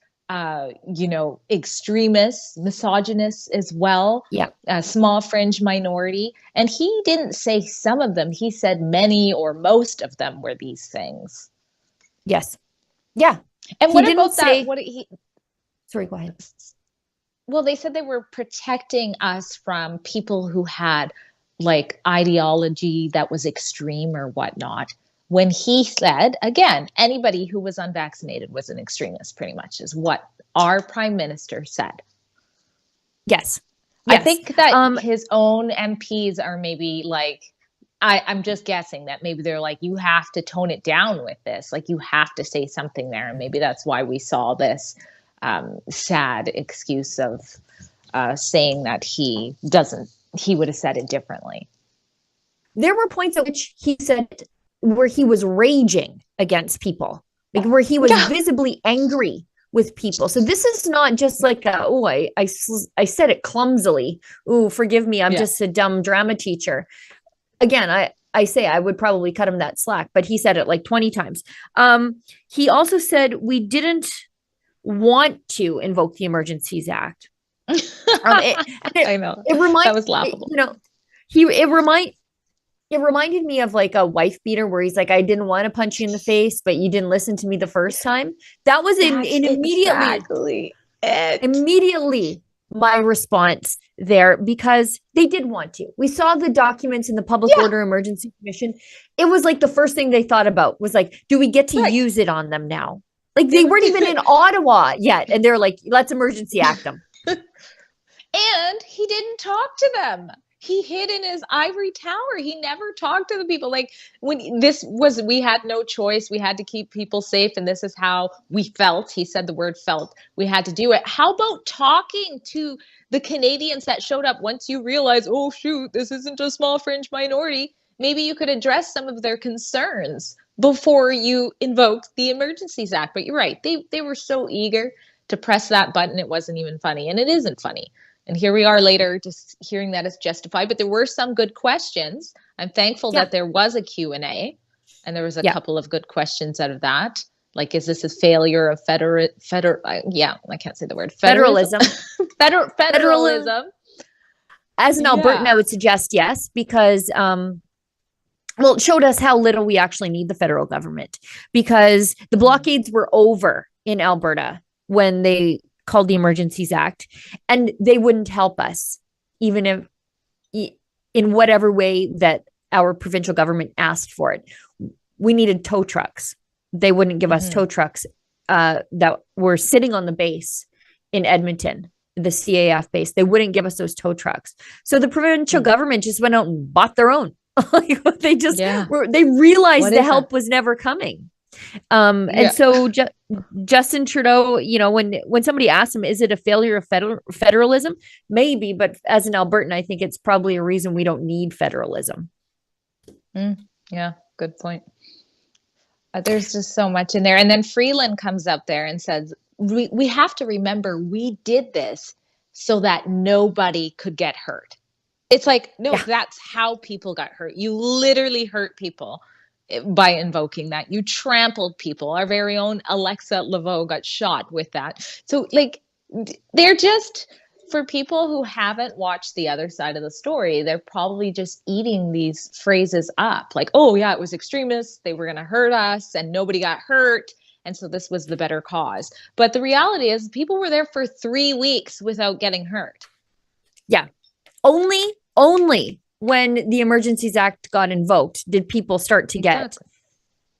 extremists, misogynists as well. A small fringe minority. And he didn't say some of them. He said many or most of them were these things. Yes. Yeah. And what about that? Sorry, go ahead. Well, they said they were protecting us from people who had like ideology that was extreme or whatnot. When he said, again, anybody who was unvaccinated was an extremist, pretty much, is what our prime minister said. Yes. I think that his own MPs are maybe like, I'm just guessing that maybe they're like, you have to tone it down with this. Like, you have to say something there. And maybe that's why we saw this sad excuse of saying that he would have said it differently. There were points at which he said, where he was raging against people, like where he was visibly angry with people. So this is not just like, I said it clumsily. Ooh, forgive me. I'm just a dumb drama teacher. Again, I say I would probably cut him that slack, but he said it like 20 times. He also said we didn't want to invoke the Emergencies Act. I know. That was laughable. It reminded me of like a wife beater where he's like, I didn't want to punch you in the face, but you didn't listen to me the first time. That was immediately my response there, because they did want to. We saw the documents in the Public Order Emergency Commission. It was like the first thing they thought about was like, do we get to use it on them now? Like they weren't even in Ottawa yet. And they're like, let's emergency act them. And he didn't talk to them. He hid in his ivory tower. He never talked to the people. Like we had no choice. We had to keep people safe. And this is how we felt. He said the word felt. We had to do it. How about talking to the Canadians that showed up once you realize, oh, shoot, this isn't a small fringe minority? Maybe you could address some of their concerns before you invoked the Emergencies Act. But you're right. They were so eager to press that button. It wasn't even funny. And it isn't funny. And here we are later just hearing that it's justified. But there were some good questions. I'm thankful that there was a Q&A. And there was a couple of good questions out of that. Like, is this a failure of I can't say the word. Federalism. Federalism. As an Albertan, I would suggest yes, because it showed us how little we actually need the federal government, because the blockades were over in Alberta when they called the Emergencies Act, and they wouldn't help us, even if in whatever way that our provincial government asked for it. We needed tow trucks. They wouldn't give us tow trucks that were sitting on the base in Edmonton the CAF base. They wouldn't give us those tow trucks. So the provincial government just went out and bought their own. They just they realized the help was never coming. And so Justin Trudeau, you know, when somebody asks him, is it a failure of federalism? Maybe, but as an Albertan, I think it's probably a reason we don't need federalism. Yeah, good point. There's just so much in there. And then Freeland comes up there and says, we have to remember we did this so that nobody could get hurt. It's like, no, that's how people got hurt. You literally hurt people by invoking that. You trampled people. Our very own Alexa Laveau got shot with that. So like, they're just, for people who haven't watched the other side of the story, they're probably just eating these phrases up. Like, oh yeah, it was extremists. They were going to hurt us and nobody got hurt. And so this was the better cause. But the reality is people were there for 3 weeks without getting hurt. Yeah. Only when the Emergencies Act got invoked did people start to get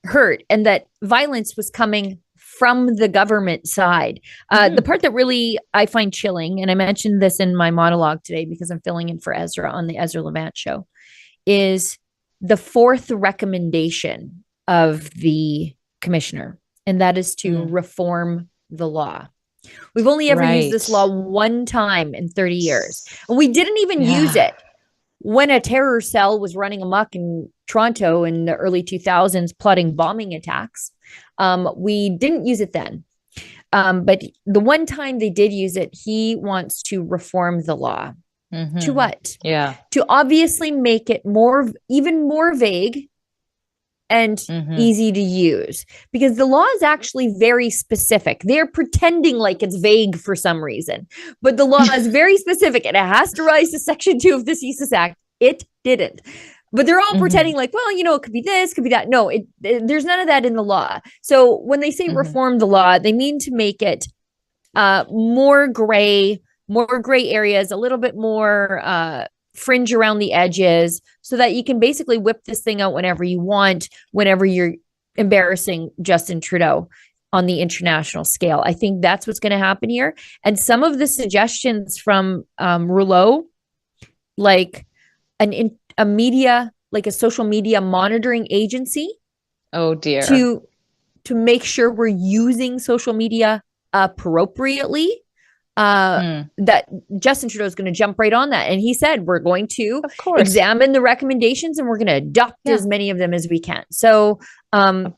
hurt, and that violence was coming from the government side. The part that really I find chilling, and I mentioned this in my monologue today because I'm filling in for Ezra on the Ezra Levant show, is the fourth recommendation of the commissioner, and that is to reform the law. We've only ever used this law one time in 30 years. And we didn't even use it when a terror cell was running amok in Toronto in the early 2000s, plotting bombing attacks. We didn't use it then. But the one time they did use it, he wants to reform the law. To what? Yeah. To obviously make it even more vague and easy to use, because the law is actually very specific. They're pretending like it's vague for some reason, but the law is very specific and it has to rise to Section 2 of the CSIS Act. It didn't. But they're all pretending like, well, you know, it could be this, could be that. No, there's none of that in the law. So when they say reform the law, they mean to make it more gray areas, a little bit more fringe around the edges, so that you can basically whip this thing out whenever you want, whenever you're embarrassing Justin Trudeau on the international scale. I think that's what's going to happen here. And some of the suggestions from Rouleau, like a media, like a social media monitoring agency. Oh dear. To make sure we're using social media appropriately. That Justin Trudeau is going to jump right on that. And he said, we're going to examine the recommendations and we're going to adopt as many of them as we can. So by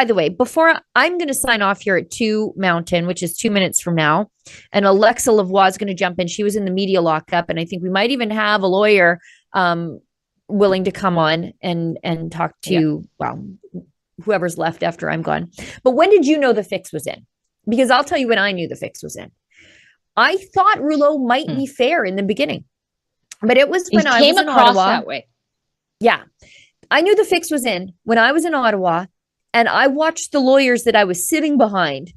the way, before I'm going to sign off here at 2 Mountain, which is 2 minutes from now, and Alexa Lavoie is going to jump in. She was in the media lockup, and I think we might even have a lawyer willing to come on and talk to, whoever's left after I'm gone. But when did you know the fix was in? Because I'll tell you when I knew the fix was in. I thought Rouleau might be fair in the beginning, but it was when I was in Ottawa. That way. Yeah. I knew the fix was in when I was in Ottawa, and I watched the lawyers that I was sitting behind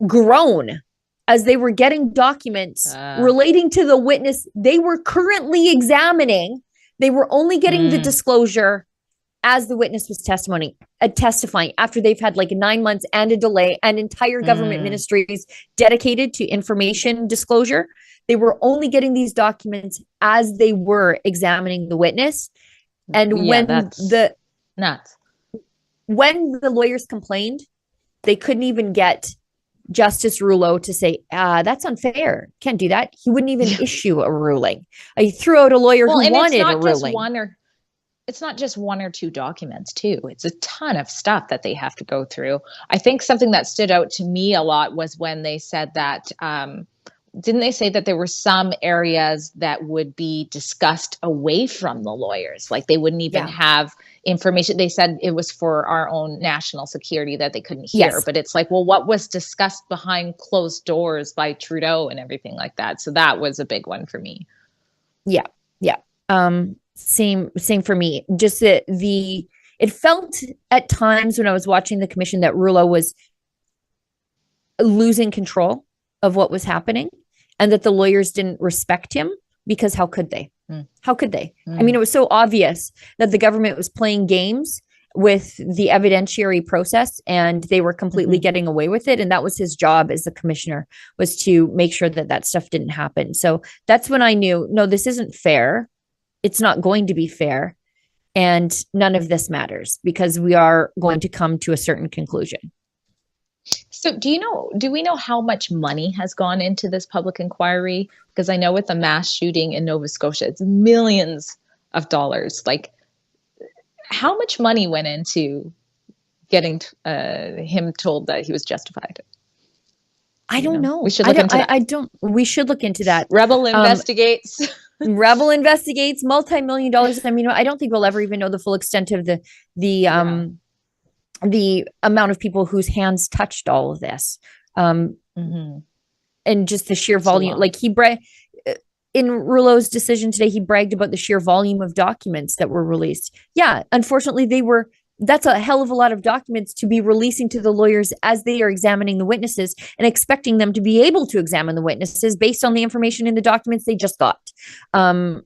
groan as they were getting documents relating to the witness they were currently examining. They were only getting the disclosure as the witness was testifying after they've had like 9 months and a delay and entire government ministries dedicated to information disclosure. They were only getting these documents as they were examining the witness. And when the lawyers complained, they couldn't even get Justice Rouleau to say, that's unfair. Can't do that. He wouldn't even issue a ruling. He threw out a lawyer who wanted a ruling. It's not just 1 or 2 documents too. It's a ton of stuff that they have to go through. I think something that stood out to me a lot was when they said that, didn't they say that there were some areas that would be discussed away from the lawyers? Like they wouldn't even have information. They said it was for our own national security that they couldn't hear, but it's like, well, what was discussed behind closed doors by Trudeau and everything like that? So that was a big one for me. Yeah. Same for me. Just it felt at times when I was watching the commission that Rouleau was losing control of what was happening, and that the lawyers didn't respect him, because how could they? How could they? I mean, it was so obvious that the government was playing games with the evidentiary process, and they were completely getting away with it. And that was his job as the commissioner, was to make sure that that stuff didn't happen. So that's when I knew, no, this isn't fair. It's not going to be fair. And none of this matters because we are going to come to a certain conclusion. So do we know how much money has gone into this public inquiry? Because I know with the mass shooting in Nova Scotia, it's millions of dollars. Like, how much money went into getting him told that he was justified? I don't know. We should look into that. We should look into that. Rebel investigates. Rebel investigates multi-million dollars. I mean, I don't think we'll ever even know the full extent of the amount of people whose hands touched all of this. And just the sheer volume. Like in Rouleau's decision today, he bragged about the sheer volume of documents that were released. Yeah, unfortunately, that's a hell of a lot of documents to be releasing to the lawyers as they are examining the witnesses and expecting them to be able to examine the witnesses based on the information in the documents they just got. And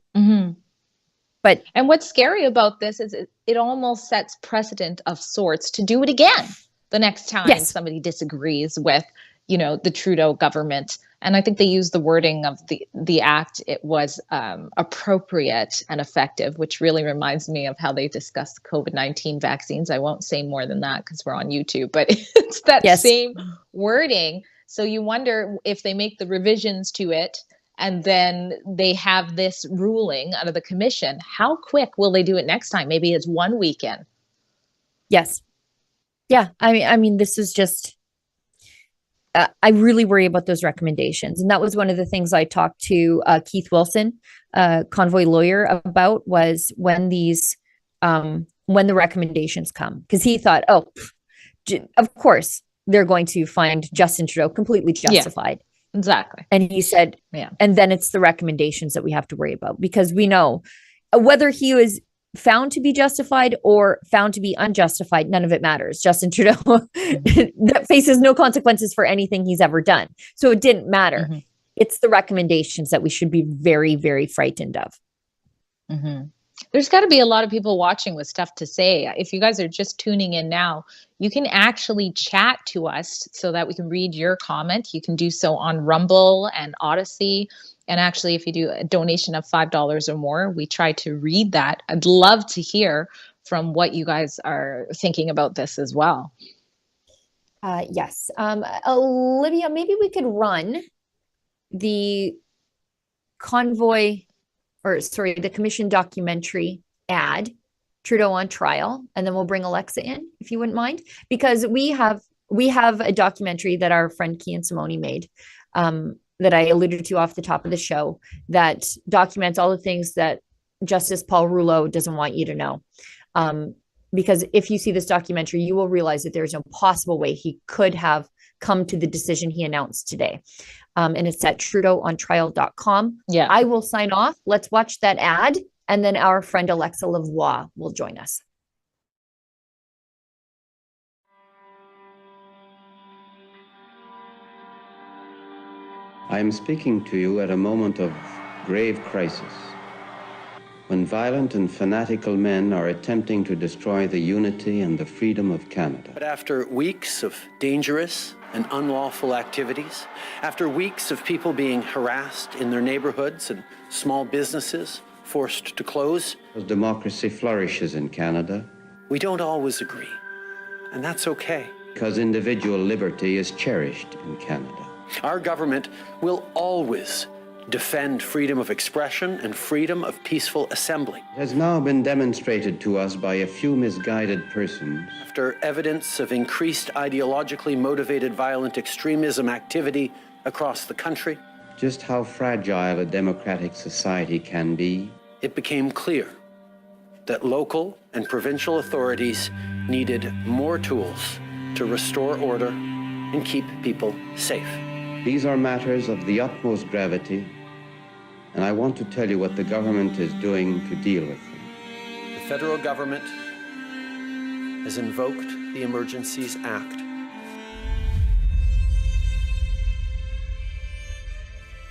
what's scary about this is it almost sets precedent of sorts to do it again the next time somebody disagrees with, the Trudeau government. And I think they used the wording of the act. It was appropriate and effective, which really reminds me of how they discussed COVID-19 vaccines. I won't say more than that because we're on YouTube, but it's that same wording. So you wonder if they make the revisions to it and then they have this ruling out of the commission, how quick will they do it next time? Maybe it's one weekend. Yes. Yeah. I mean, this is just, I really worry about those recommendations. And that was one of the things I talked to Keith Wilson, convoy lawyer, about, was when the recommendations come. Because he thought, of course, they're going to find Justin Trudeau completely justified. Yeah, exactly. And he said, and then it's the recommendations that we have to worry about. Because we know whether he was found to be justified or found to be unjustified, none of it matters. Justin Trudeau that faces no consequences for anything he's ever done. So it didn't matter. It's the recommendations that we should be very, very frightened of. There's got to be a lot of people watching with stuff to say. If you guys are just tuning in now, you can actually chat to us so that we can read your comment. You can do so on Rumble and Odyssey. And actually, if you do a donation of $5 or more, we try to read that. I'd love to hear from what you guys are thinking about this as well. Yes. Olivia, maybe we could run the the commission documentary ad, Trudeau on Trial, and then we'll bring Alexa in, if you wouldn't mind, because we have a documentary that our friend Kian Simone made, that I alluded to off the top of the show, that documents all the things that Justice Paul Rouleau doesn't want you to know. Because if you see this documentary, you will realize that there's no possible way he could have come to the decision he announced today. And it's at trudeauontrial.com. Yeah. I will sign off. Let's watch that ad. And then our friend Alexa Lavoie will join us. I am speaking to you at a moment of grave crisis, when violent and fanatical men are attempting to destroy the unity and the freedom of Canada. But after weeks of dangerous and unlawful activities, after weeks of people being harassed in their neighborhoods and small businesses forced to close, as democracy flourishes in Canada, we don't always agree, and that's okay. Because individual liberty is cherished in Canada. Our government will always defend freedom of expression and freedom of peaceful assembly. It has now been demonstrated to us by a few misguided persons. After evidence of increased ideologically motivated violent extremism activity across the country, just how fragile a democratic society can be, it became clear that local and provincial authorities needed more tools to restore order and keep people safe. These are matters of the utmost gravity, and I want to tell you what the government is doing to deal with them. The federal government has invoked the Emergencies Act.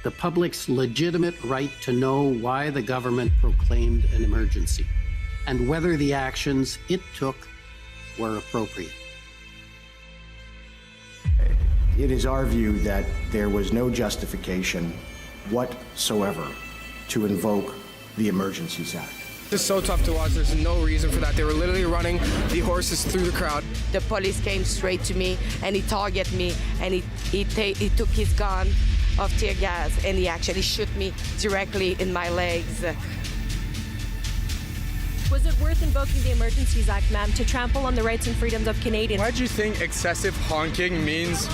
The public's legitimate right to know why the government proclaimed an emergency and whether the actions it took where appropriate. It is our view that there was no justification whatsoever to invoke the Emergencies Act. It's so tough to watch. There's no reason for that. They were literally running the horses through the crowd. The police came straight to me and he targeted me and he took his gun of tear gas and he actually shot me directly in my legs. Was it worth invoking the Emergencies Act, ma'am, to trample on the rights and freedoms of Canadians? Why do you think excessive honking means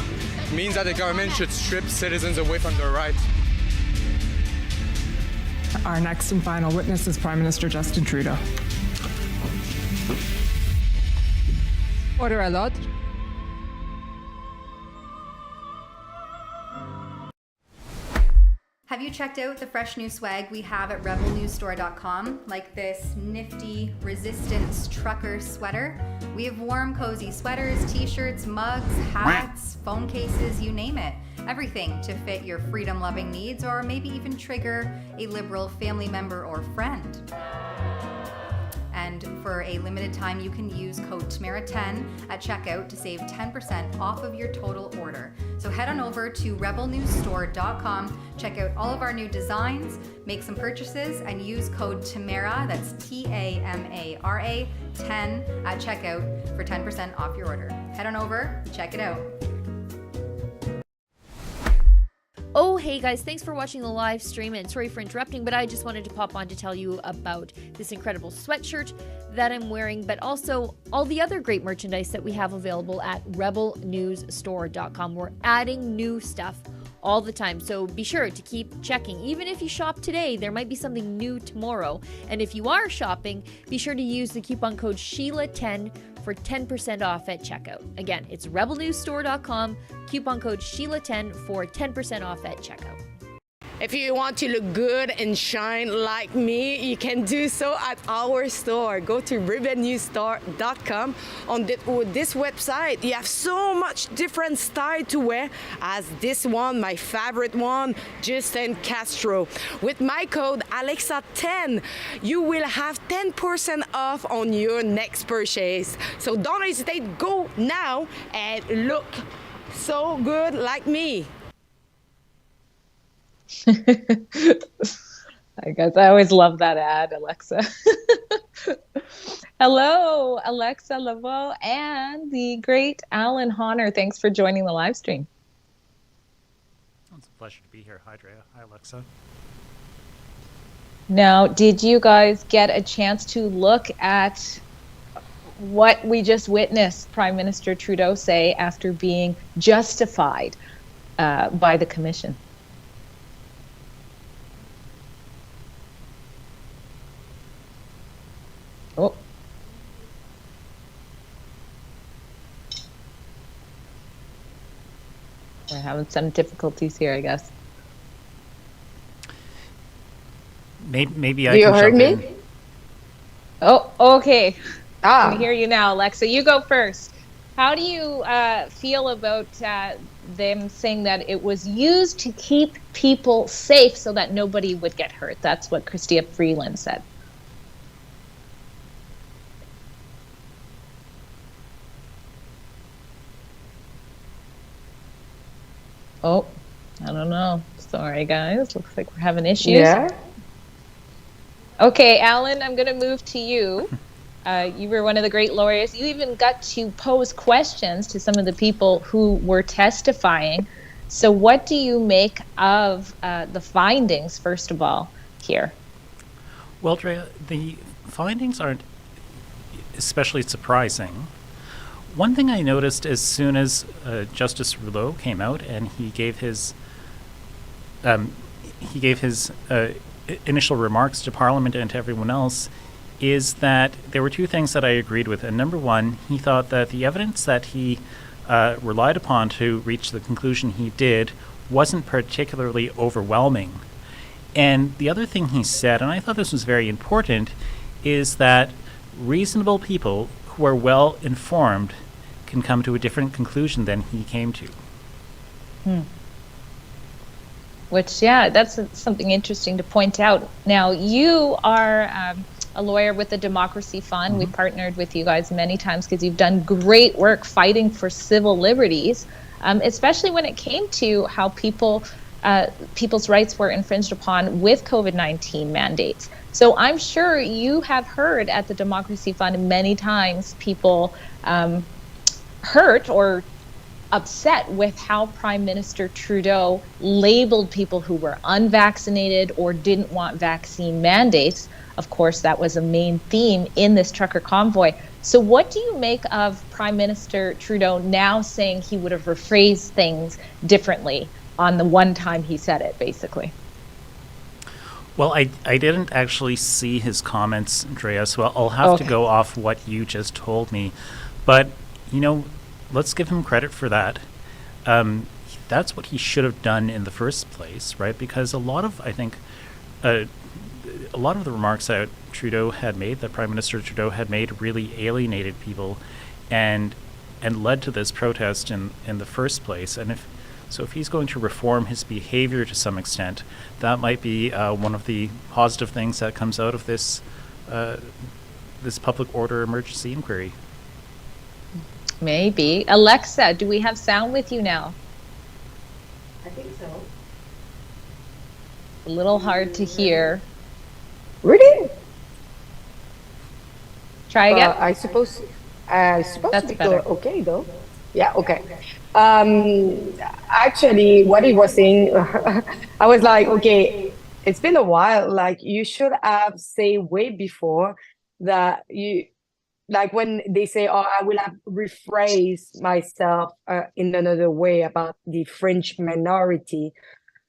that the government should strip citizens away from their rights? Our next and final witness is Prime Minister Justin Trudeau. Order à l'ordre. Have you checked out the fresh new swag we have at rebelnewsstore.com? Like this nifty resistance trucker sweater? We have warm, cozy sweaters, t-shirts, mugs, hats, phone cases, you name it. Everything to fit your freedom-loving needs or maybe even trigger a liberal family member or friend. And for a limited time, you can use code TAMARA10 at checkout to save 10% off of your total order. So head on over to rebelnewsstore.com, check out all of our new designs, make some purchases, and use code TAMARA, that's TAMARA 10 at checkout for 10% off your order. Head on over, check it out. Oh, hey guys, thanks for watching the live stream and sorry for interrupting, but I just wanted to pop on to tell you about this incredible sweatshirt that I'm wearing, but also all the other great merchandise that we have available at rebelnewsstore.com. We're adding new stuff all the time, so be sure to keep checking. Even if you shop today, there might be something new tomorrow. And if you are shopping, be sure to use the coupon code Sheila10 for 10% off at checkout. Again, it's rebelnewsstore.com, coupon code Sheila10 for 10% off at checkout. If you want to look good and shine like me, you can do so at our store. Go to rebelnewsstore.com. On this website, you have so much different style to wear, as this one, my favorite one, Justin Castro. With my code Alexa10, you will have 10% off on your next purchase. So don't hesitate, go now and look so good like me. I guess I always love that ad, Alexa. Hello, Alexa Laveau and the great Alan Honor. Thanks for joining the live stream. It's a pleasure to be here. Hi, Drea. Hi, Alexa. Now, did you guys get a chance to look at what we just witnessed Prime Minister Trudeau say after being justified by the Commission? Oh. We're having some difficulties here, I guess. Maybe I you can heard jump me? in. Oh, okay. I can hear you now, Alexa. You go first. How do you feel about them saying that it was used to keep people safe so that nobody would get hurt? That's what Chrystia Freeland said. Oh, I don't know. Sorry, guys. Looks like we're having issues. Yeah. Okay, Alan, I'm going to move to you. You were one of the great lawyers. You even got to pose questions to some of the people who were testifying. So what do you make of the findings, first of all, here? Well, Drea, the findings aren't especially surprising. One thing I noticed as soon as Justice Rouleau came out and he gave his initial remarks to Parliament and to everyone else is that there were two things that I agreed with. And number one, he thought that the evidence that he relied upon to reach the conclusion he did wasn't particularly overwhelming. And the other thing he said, and I thought this was very important, is that reasonable people who are well informed can come to a different conclusion than he came to. Which, yeah, that's something interesting to point out. Now, you are a lawyer with the Democracy Fund. We've partnered with you guys many times because you've done great work fighting for civil liberties, especially when it came to how people's rights were infringed upon with COVID-19 mandates. So I'm sure you have heard at the Democracy Fund many times people hurt or upset with how Prime Minister Trudeau labeled people who were unvaccinated or didn't want vaccine mandates. Of course, that was a main theme in this trucker convoy. So what do you make of Prime Minister Trudeau now saying he would have rephrased things differently on the one time he said it, basically? Well, I didn't actually see his comments, Andrea, so I'll have to go off what you just told me. But, you know, let's give him credit for that. That's what he should have done in the first place, right? Because a lot of, I think, a lot of the remarks that Trudeau had made, that Prime Minister Trudeau had made, really alienated people and led to this protest in the first place. And if he's going to reform his behavior to some extent, that might be one of the positive things that comes out of this this public order emergency inquiry. Maybe. Alexa, do we have sound with you now? I think so. A little hard to hear. Really? Try again. I suppose that's to be better. Okay though. Yeah. Okay. Actually, what he was saying, I was like, okay, it's been a while. Like, you should have say way before that you, like when they say, oh, I will have rephrased myself in another way about the French minority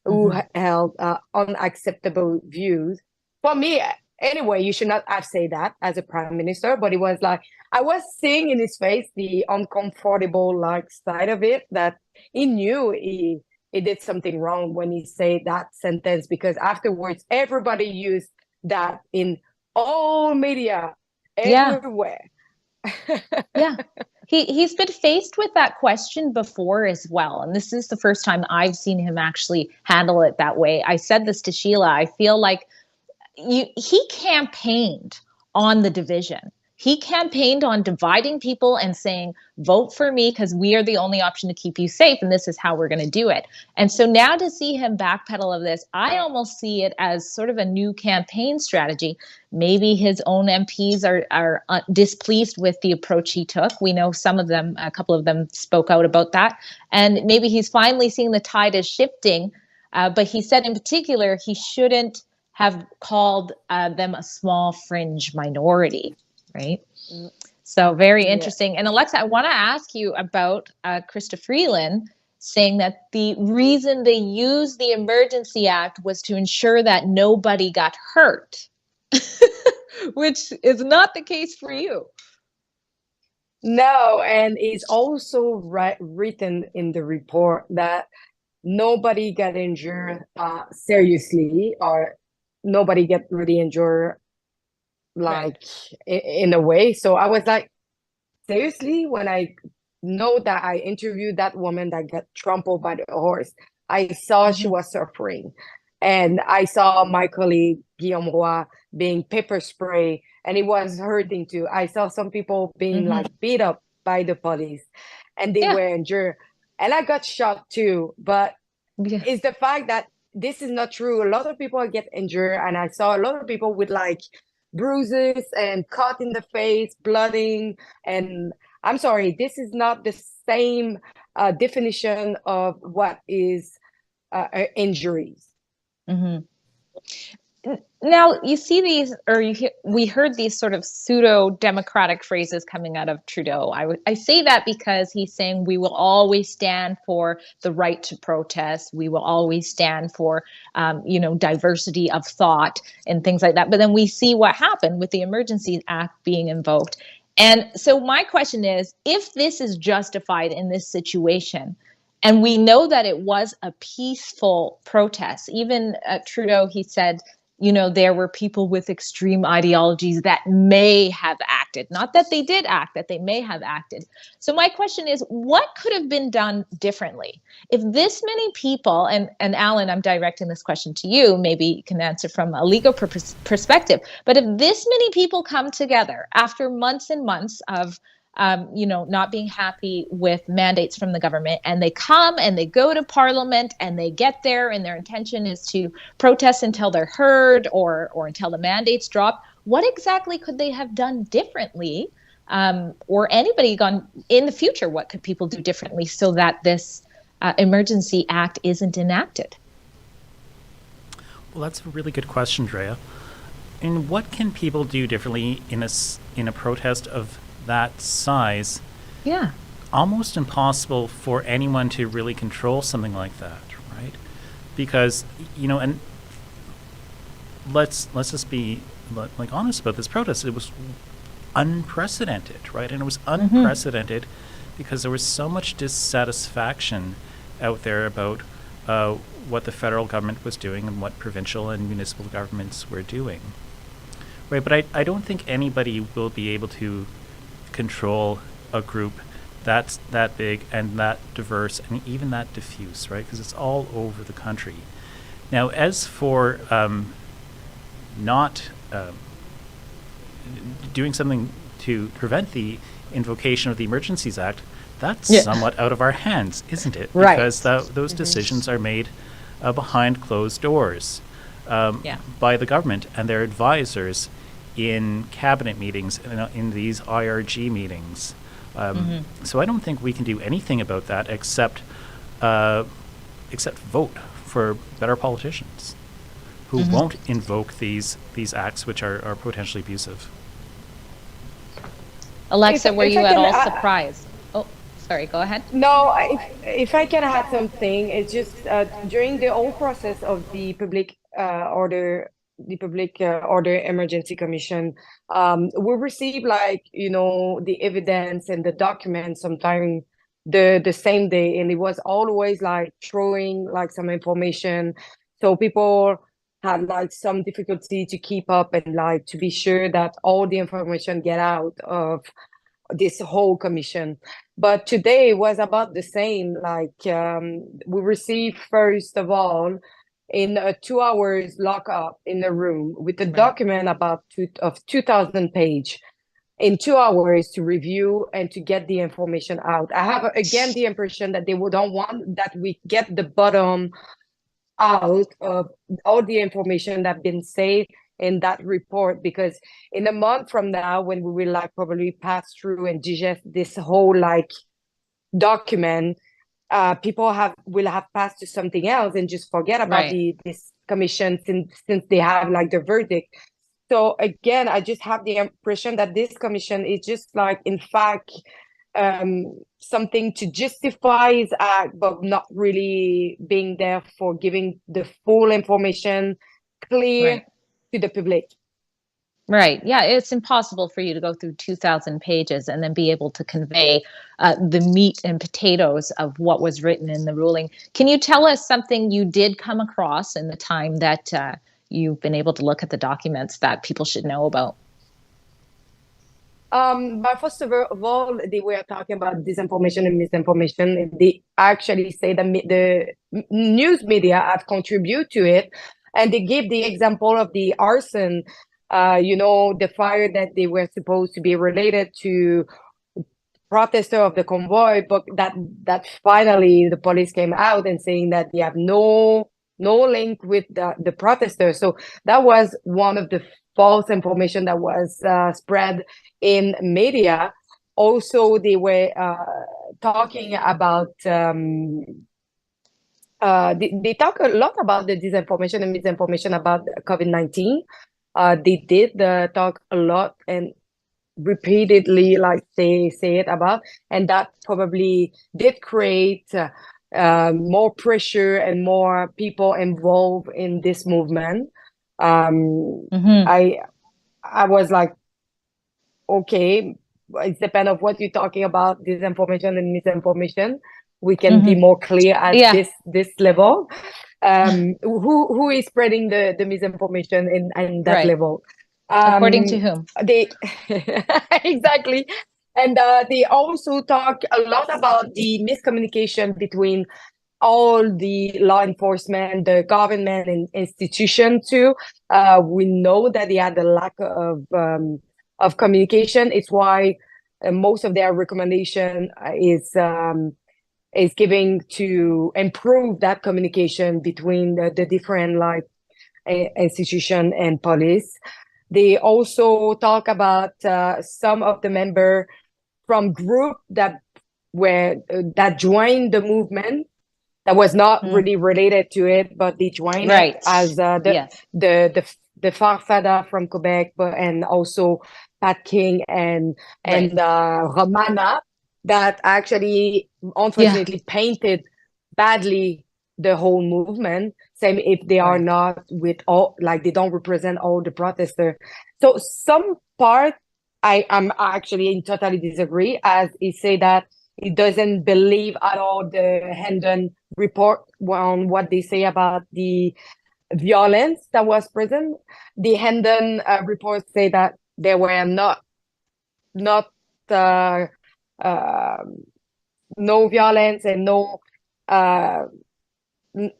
who held unacceptable views. For me, anyway, you should not have said that as a prime minister, but it was like, I was seeing in his face the uncomfortable like side of it, that he knew he did something wrong when he said that sentence, because afterwards everybody used that in all media, everywhere. Yeah. He's been faced with that question before as well. And this is the first time I've seen him actually handle it that way. I said this to Sheila. I feel like he campaigned on the division. He campaigned on dividing people and saying, vote for me because we are the only option to keep you safe. And this is how we're going to do it. And so now to see him backpedal of this, I almost see it as sort of a new campaign strategy. Maybe his own MPs are displeased with the approach he took. We know some of them, a couple of them spoke out about that. And maybe he's finally seeing the tide is shifting. But he said in particular, he shouldn't have called them a small fringe minority. Right. So very interesting. And Alexa, I want to ask you about Krista Freeland saying that the reason they used the Emergency Act was to ensure that nobody got hurt, which is not the case for you. No, and it's also written in the report that nobody got injured seriously, or nobody got really injured like in a way. So I was like, seriously, when I know that I interviewed that woman that got trampled by the horse, I saw she was suffering. And I saw my colleague Guillaume Roy being pepper spray, and it was hurting too. I saw some people being like beat up by the police, and they were injured. And I got shocked too. But it's the fact that this is not true. A lot of people get injured, and I saw a lot of people with like bruises and cut in the face, blooding. And I'm sorry, this is not the same definition of what is injuries. Now you see these, or we heard these sort of pseudo-democratic phrases coming out of Trudeau. I say that because he's saying we will always stand for the right to protest. We will always stand for, diversity of thought and things like that. But then we see what happened with the Emergency Act being invoked. And so my question is, if this is justified in this situation, and we know that it was a peaceful protest, even Trudeau, he said, there were people with extreme ideologies that may have acted, not that they did act, that they may have acted. So my question is, what could have been done differently? If this many people, and Alan, I'm directing this question to you, maybe you can answer from a legal perspective, but if this many people come together after months and months of not being happy with mandates from the government, and they come and they go to Parliament and they get there and their intention is to protest until they're heard or until the mandates drop, what exactly could they have done differently? Or anybody gone in the future, what could people do differently so that this emergency act isn't enacted? Well, that's a really good question, Drea. And what can people do differently in a protest of that size? Yeah. Almost impossible for anyone to really control something like that, right? Because, and let's just be like honest about this protest. It was unprecedented, right? And it was unprecedented because there was so much dissatisfaction out there about what the federal government was doing and what provincial and municipal governments were doing, right? But I don't think anybody will be able to control a group that's that big and that diverse and even that diffuse, right? Because it's all over the country. Now, as for not doing something to prevent the invocation of the Emergencies Act, that's somewhat out of our hands, isn't it? Right. Because those decisions are made behind closed doors by the government and their advisors in cabinet meetings and in these IRG meetings. So I don't think we can do anything about that except vote for better politicians who won't invoke these acts which are potentially abusive. Alexa, were you at all surprised? Oh, sorry, go ahead. No, if I can add something, it's just during the whole process of the public order emergency commission, we receive the evidence and the documents sometime the same day, and it was always throwing some information, so people had some difficulty to keep up and to be sure that all the information get out of this whole commission. But today was about the same. We received first of all in 2 hours lock up in a room with a document about 2,000 pages in 2 hours to review and to get the information out. I have again the impression that they don't want that we get the bottom out of all the information that been said in that report, because in a month from now, when we will probably pass through and digest this whole document, people will have passed to something else and just forget about this commission since they have the verdict. So again, I just have the impression that this commission is just in fact something to justify his act, but not really being there for giving the full information clear to the public. Right. Yeah, it's impossible for you to go through 2,000 pages and then be able to convey the meat and potatoes of what was written in the ruling. Can you tell us something you did come across in the time that you've been able to look at the documents that people should know about? But first of all, they were talking about disinformation and misinformation. They actually say that the news media have contributed to it, and they give the example of the arson, the fire that they were supposed to be related to protester of the convoy, but that finally the police came out and saying that they have no link with the protesters. So that was one of the false information that was spread in media. Also, they were talking about they talk a lot about the disinformation and misinformation about COVID-19. They did talk a lot and repeatedly, they say it about, and that probably did create more pressure and more people involved in this movement. I was okay, it depends on what you're talking about, disinformation and misinformation. We can be more clear at this level. Who is spreading the misinformation in that level? According to whom? They exactly, and they also talk a lot about the miscommunication between all the law enforcement, the government, and institution too. We know that they had a lack of communication. It's why most of their recommendation is giving to improve that communication between the different like institution and police. They also talk about some of the member from group that that joined the movement that was not really related to it, but they joined it as the Farfada from Quebec, but and also Pat King and Romana that actually unfortunately painted badly the whole movement. Same if they are not with all, like they don't represent all the protesters. So some part I'm actually in totally disagree, as he say that he doesn't believe at all the Hendon report on what they say about the violence that was present. The Hendon report say that there were not no violence and no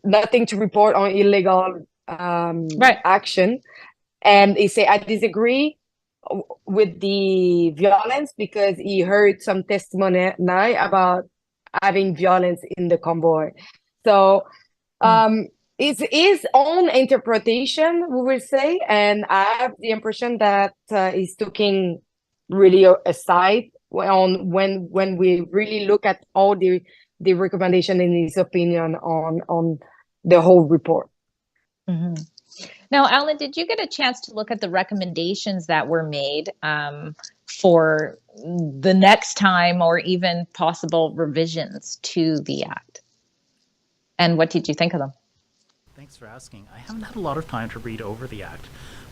nothing to report on illegal action. And he say I disagree with the violence because he heard some testimony about having violence in the convoy. So it's his own interpretation, we will say, and I have the impression that he's taking really aside on when we really look at all the recommendation in his opinion on the whole report. Now, Alan, did you get a chance to look at the recommendations that were made for the next time or even possible revisions to the Act? And what did you think of them? Thanks for asking. I haven't had a lot of time to read over the Act,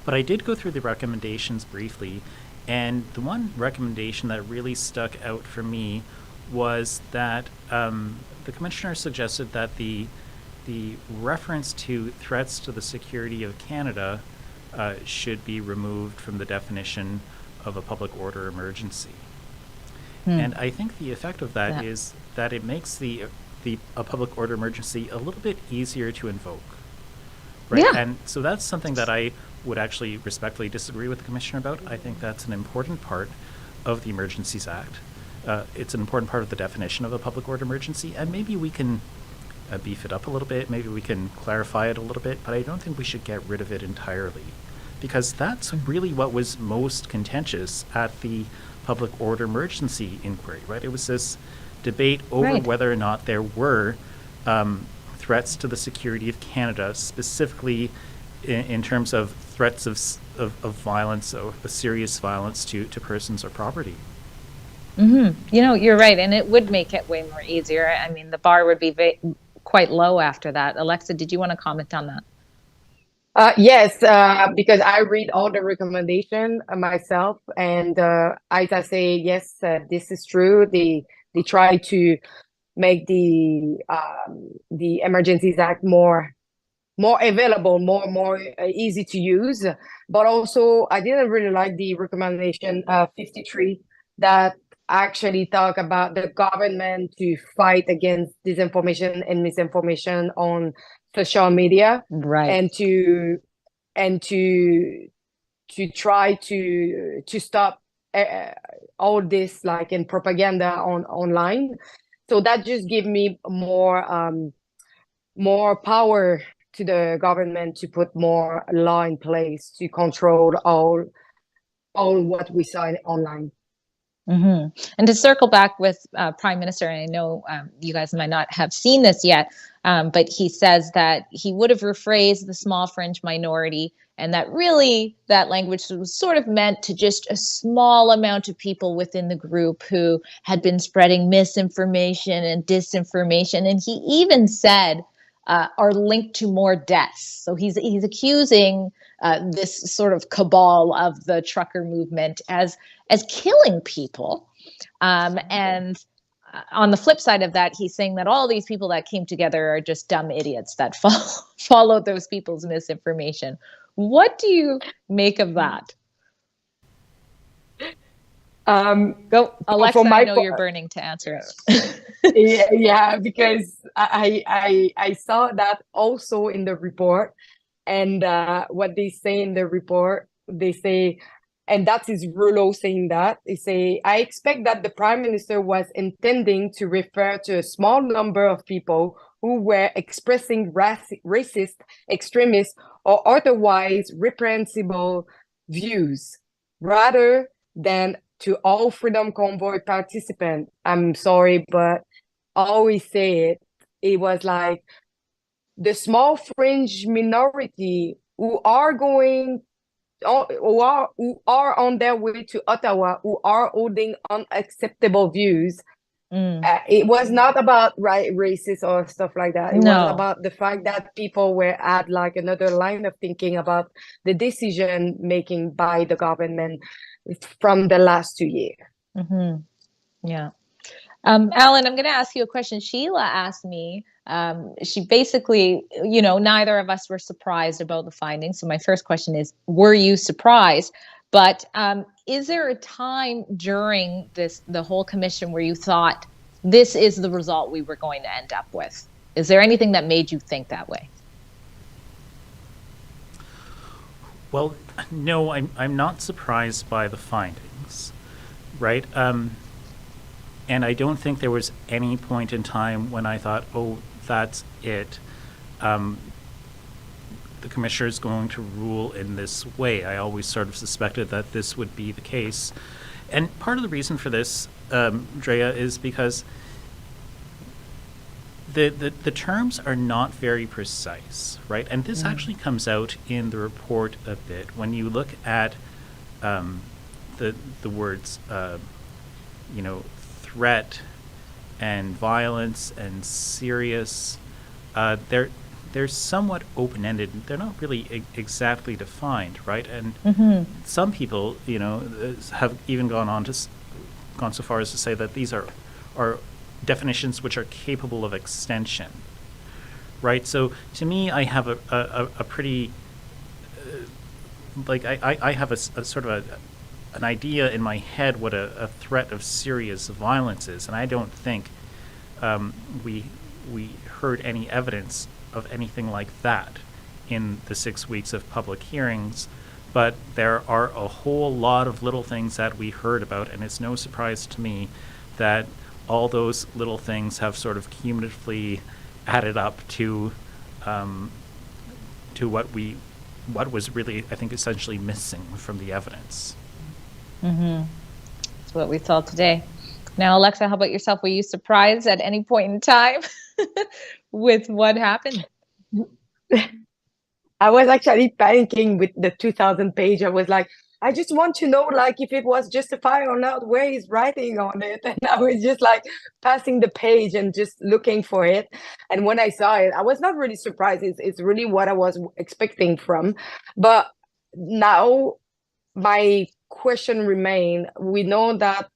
but I did go through the recommendations briefly, and the one recommendation that really stuck out for me was that the Commissioner suggested that the reference to threats to the security of Canada should be removed from the definition of a public order emergency. And I think the effect of that is that it makes a public order emergency a little bit easier to invoke. Right? Yeah. And so that's something that I would actually respectfully disagree with the Commissioner about. I think that's an important part of the Emergencies Act. It's an important part of the definition of a public order emergency, and maybe we can beef it up a little bit, maybe we can clarify it a little bit, but I don't think we should get rid of it entirely, because that's really what was most contentious at the public order emergency inquiry, right? It was this debate over whether or not there were threats to the security of Canada, specifically in terms of threats of violence, of serious violence to persons or property. You know, you're right, and it would make it way more easier. I mean, the bar would be quite low after that. Alexa, did you want to comment on that? Yes, because I read all the recommendation myself, and as I say, yes, this is true. They try to make the Emergencies Act more available, more easy to use. But also, I didn't really like the recommendation 53 that actually talk about the government to fight against disinformation and misinformation on social media, and to try to stop all this like in propaganda online. So that just give me more power to the government to put more law in place to control all what we saw online. And to circle back with Prime Minister, and I know you guys might not have seen this yet, but he says that he would have rephrased the small fringe minority, and that really that language was sort of meant to just a small amount of people within the group who had been spreading misinformation and disinformation. And he even said are linked to more deaths. So he's accusing this sort of cabal of the trucker movement as killing people. And on the flip side of that, he's saying that all these people that came together are just dumb idiots that followed those people's misinformation. What do you make of that? Go, Alexa. for my I know part, you're burning to answer it. yeah, because I saw that also in the report, and what they say in the report, they say, and that is Rouleau saying that, they say, I expect that the Prime Minister was intending to refer to a small number of people who were expressing racist, extremist, or otherwise reprehensible views, rather than to all Freedom Convoy participants. I'm sorry, but I always say it. It was like the small fringe minority who are going who are on their way to Ottawa, who are holding unacceptable views. It was not about racist or stuff like that. It was No. about the fact that people were at like another line of thinking about the decision making by the government from the last 2 years. Yeah. Alan, I'm going to ask you a question. Sheila asked me, she basically, neither of us were surprised about the findings. So my first question is, were you surprised? But is there a time during the whole commission where you thought this is the result we were going to end up with? Is there anything that made you think that way? Well, no, I'm not surprised by the findings, right? And I don't think there was any point in time when I thought, oh, that's it. The commissioner is going to rule in this way. I always sort of suspected that this would be the case. And part of the reason for this, Drea, is because the terms are not very precise, right? And this actually comes out in the report a bit. When you look at the words, threat and violence and serious, they're somewhat open-ended. They're not really exactly defined, right? And some people, have even gone so far as to say that these are definitions which are capable of extension, right? So to me, I have a pretty I have a sort of an idea in my head what a threat of serious violence is, and I don't think we heard any evidence of anything like that in the 6 weeks of public hearings. But there are a whole lot of little things that we heard about, and it's no surprise to me that all those little things have sort of cumulatively added up to what was really, I think, essentially missing from the evidence. That's what we saw today. Now, Alexa, how about yourself? Were you surprised at any point in time with what happened? I was actually panicking with the 2,000 page. I was like, I just want to know, like, if it was justified or not, where he's writing on it. And I was just like passing the page and just looking for it. And when I saw it, I was not really surprised. It's really what I was expecting from. But now my question remains. We know that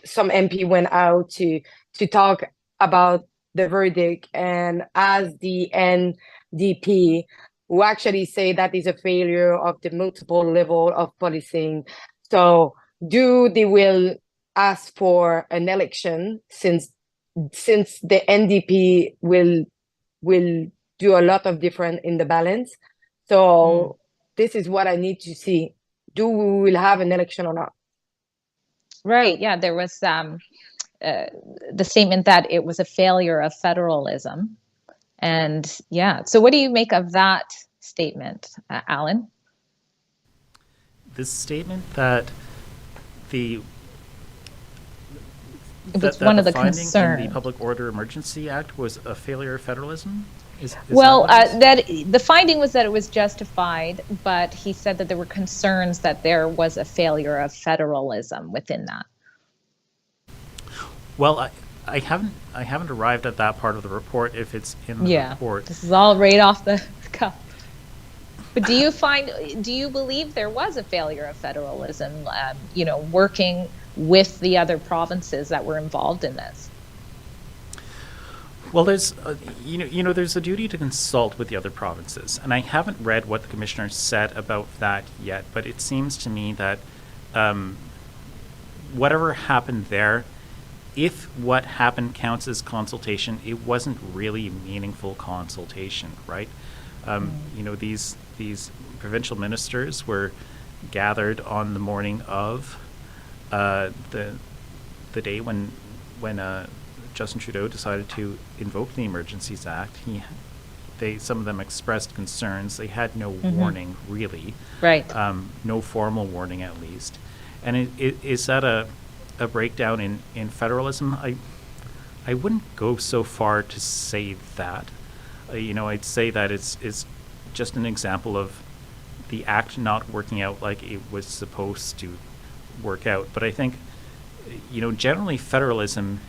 some MP went out to talk about the verdict, and as the NDP, who actually say that is a failure of the multiple level of policing. So they will ask for an election since the NDP will do a lot of different in the balance. So this is what I need to see. Do we will have an election or not? Right. Yeah, there was the statement that it was a failure of federalism. And yeah, so what do you make of that statement, Alan? This statement that it was one of the concerns in the Public Order Emergency Act was a failure of federalism? That the finding was that it was justified, but he said that there were concerns that there was a failure of federalism within that. Well, I haven't arrived at that part of the report, if it's in the report. This is all right off the cuff. But do you believe there was a failure of federalism, working with the other provinces that were involved in this? Well, there's there's a duty to consult with the other provinces, and I haven't read what the commissioner said about that yet, but it seems to me that whatever happened there, if what happened counts as consultation, it wasn't really meaningful consultation, right? You know, these provincial ministers were gathered on the morning of the day when Justin Trudeau decided to invoke the Emergencies Act. Some of them expressed concerns. They had no warning, really. Right. No formal warning, at least. And is that a breakdown in federalism? I wouldn't go so far to say that. You know, I'd say that it's just an example of the act not working out like it was supposed to work out. But I think, you know, generally federalism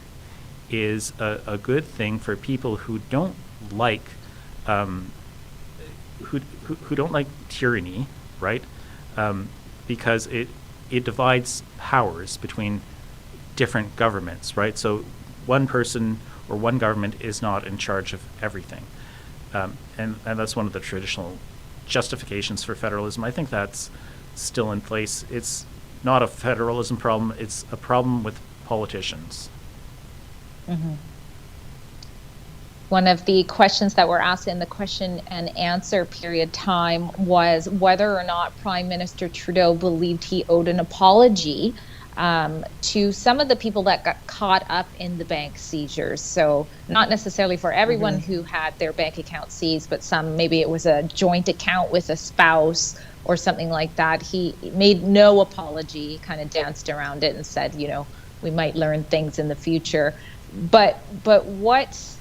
is a good thing for people who don't like who don't like tyranny, right? Because it divides powers between different governments, right? So one person or one government is not in charge of everything. And that's one of the traditional justifications for federalism. I think that's still in place. It's not a federalism problem, it's a problem with politicians. One of the questions that were asked in the question and answer period time was whether or not Prime Minister Trudeau believed he owed an apology to some of the people that got caught up in the bank seizures. So not necessarily for everyone who had their bank account seized, but some, maybe it was a joint account with a spouse or something like that. He made no apology, kind of danced around it and said, you know, we might learn things in the future. But what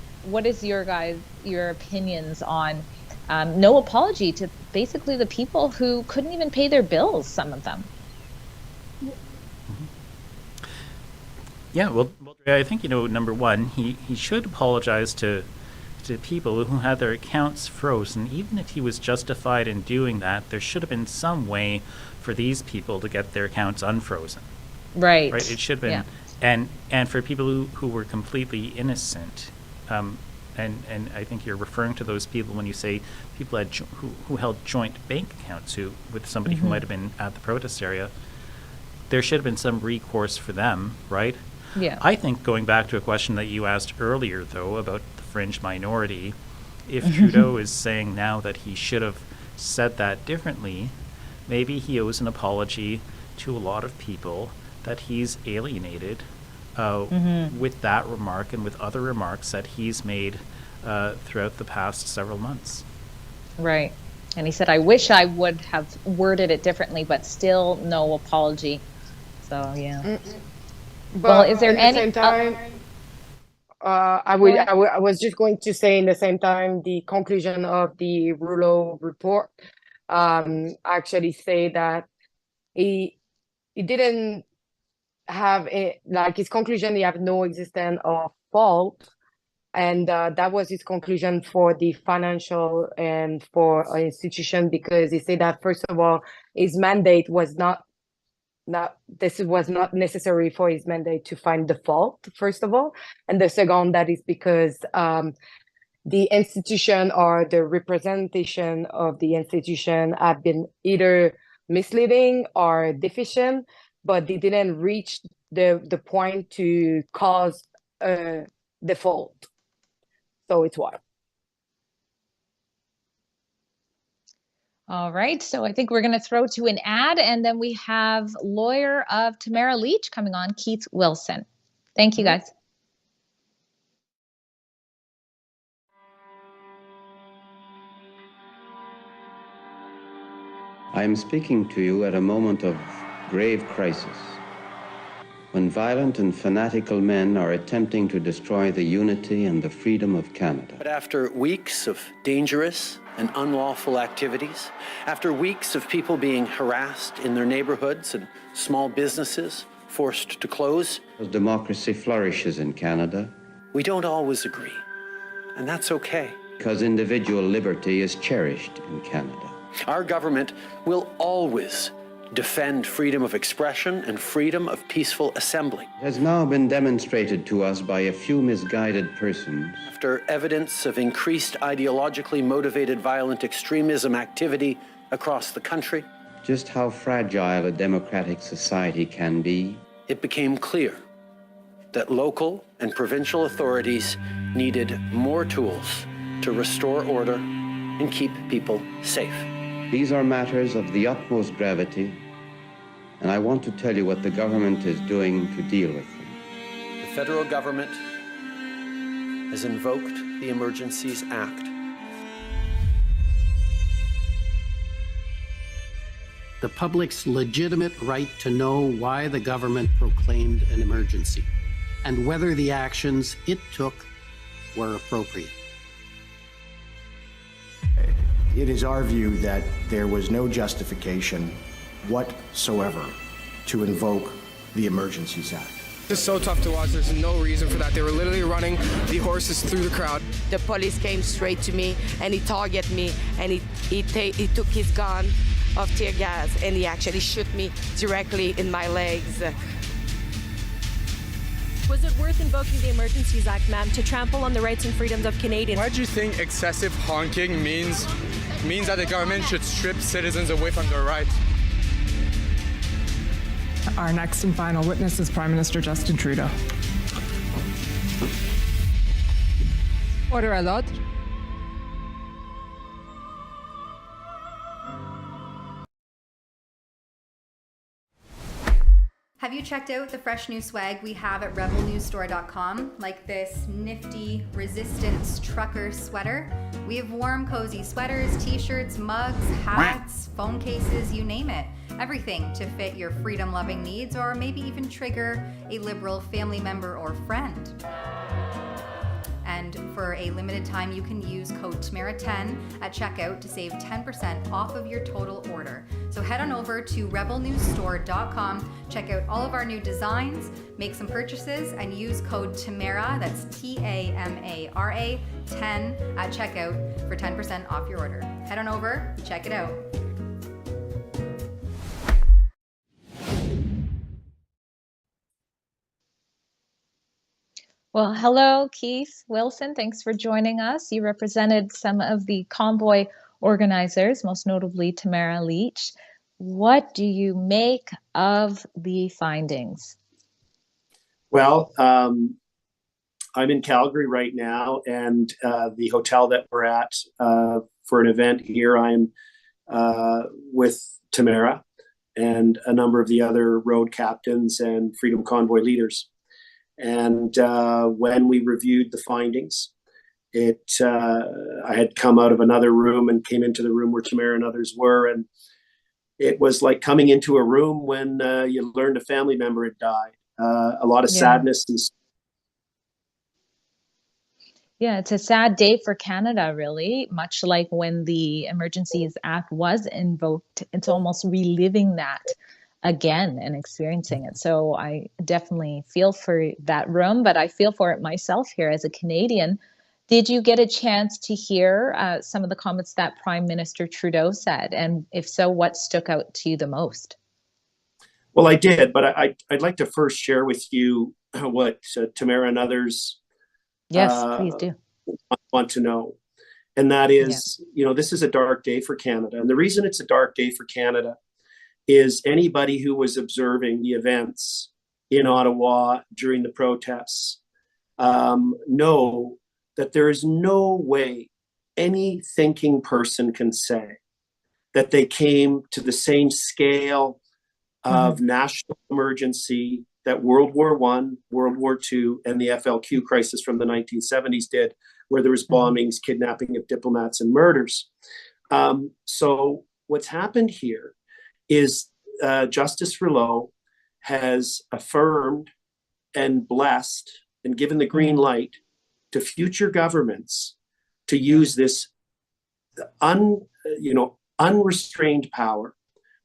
is your opinions on no apology to basically the people who couldn't even pay their bills, some of them? Yeah, well, I think, you know, number one, he should apologize to people who had their accounts frozen. Even if he was justified in doing that, there should have been some way for these people to get their accounts unfrozen. Right. Right. It should have been, and for people who were completely innocent, and I think you're referring to those people when you say people had who held joint bank accounts with somebody who might have been at the protest area. There should have been some recourse for them, right? Yeah. I think, going back to a question that you asked earlier, though, about the fringe minority, if Trudeau is saying now that he should have said that differently, maybe he owes an apology to a lot of people that he's alienated with that remark and with other remarks that he's made throughout the past several months. Right. And he said, I wish I would have worded it differently, but still no apology. So, yeah. But well, is there at the any... same time, I was just going to say, in the same time, the conclusion of the Rouleau report actually say that he didn't have his conclusion. He have no existence of fault, and that was his conclusion for the financial and for an institution, because he said that, first of all, his mandate was not necessary for his mandate to find the fault, first of all. And the second, that is because the institution or the representation of the institution have been either misleading or deficient, but they didn't reach the point to cause a default. So it's why. All right, so I think we're going to throw to an ad, and then we have lawyer of Tamara Leach coming on, Keith Wilson. Thank you, guys. I am speaking to you at a moment of grave crisis, when violent and fanatical men are attempting to destroy the unity and the freedom of Canada. But after weeks of dangerous and unlawful activities, after weeks of people being harassed in their neighborhoods and small businesses forced to close, as democracy flourishes in Canada, we don't always agree, and that's okay. Because individual liberty is cherished in Canada. Our government will always defend freedom of expression and freedom of peaceful assembly. It has now been demonstrated to us by a few misguided persons. After evidence of increased ideologically motivated violent extremism activity across the country, just how fragile a democratic society can be. it became clear that local and provincial authorities needed more tools to restore order and keep people safe. These are matters of the utmost gravity, and I want to tell you what the government is doing to deal with them. The federal government has invoked the Emergencies Act. The public's legitimate right to know why the government proclaimed an emergency and whether the actions it took were appropriate. It is our view that there was no justification whatsoever to invoke the Emergencies Act. It's so tough to watch. There's no reason for that. They were literally running the horses through the crowd. The police came straight to me and he targeted me and he took his gun of tear gas and he actually shot me directly in my legs. Was it worth invoking the Emergencies Act, ma'am, to trample on the rights and freedoms of Canadians? Why do you think excessive honking means that the government should strip citizens away from their rights? Our next and final witness is Prime Minister Justin Trudeau. Order à l'ordre. Have you checked out the fresh new swag we have at rebelnewsstore.com? Like this nifty resistance trucker sweater. We have warm, cozy sweaters, t-shirts, mugs, hats, phone cases, you name it. Everything to fit your freedom-loving needs or maybe even trigger a liberal family member or friend. And for a limited time, you can use code TAMARA10 at checkout to save 10% off of your total order. So head on over to rebelnewsstore.com, check out all of our new designs, make some purchases, and use code TAMARA, that's TAMARA 10 at checkout for 10% off your order. Head on over, check it out. Well, hello, Keith Wilson. Thanks for joining us. You represented some of the convoy organizers, most notably Tamara Leach. What do you make of the findings? Well, I'm in Calgary right now, and the hotel that we're at for an event here, I'm with Tamara and a number of the other road captains and Freedom Convoy leaders. And when we reviewed the findings, I had come out of another room and came into the room where Tamara and others were, and it was like coming into a room when you learned a family member had died. A lot of sadness and yeah, it's a sad day for Canada, really, much like when the Emergencies Act was invoked. It's almost reliving that again and experiencing it. So I definitely feel for that room, but I feel for it myself here as a Canadian. Did you get a chance to hear some of the comments that Prime Minister Trudeau said? And if so, what stuck out to you the most? Well, I did, but I'd like to first share with you what Tamara and others please do. Want to know. And that is, this is a dark day for Canada. And the reason it's a dark day for Canada is anybody who was observing the events in Ottawa during the protests know that there is no way any thinking person can say that they came to the same scale of national emergency that World War I, World War II, and the FLQ crisis from the 1970s did, where there was bombings, kidnapping of diplomats, and murders. So what's happened here is Justice Rouleau has affirmed and blessed and given the green light to future governments to use this unrestrained power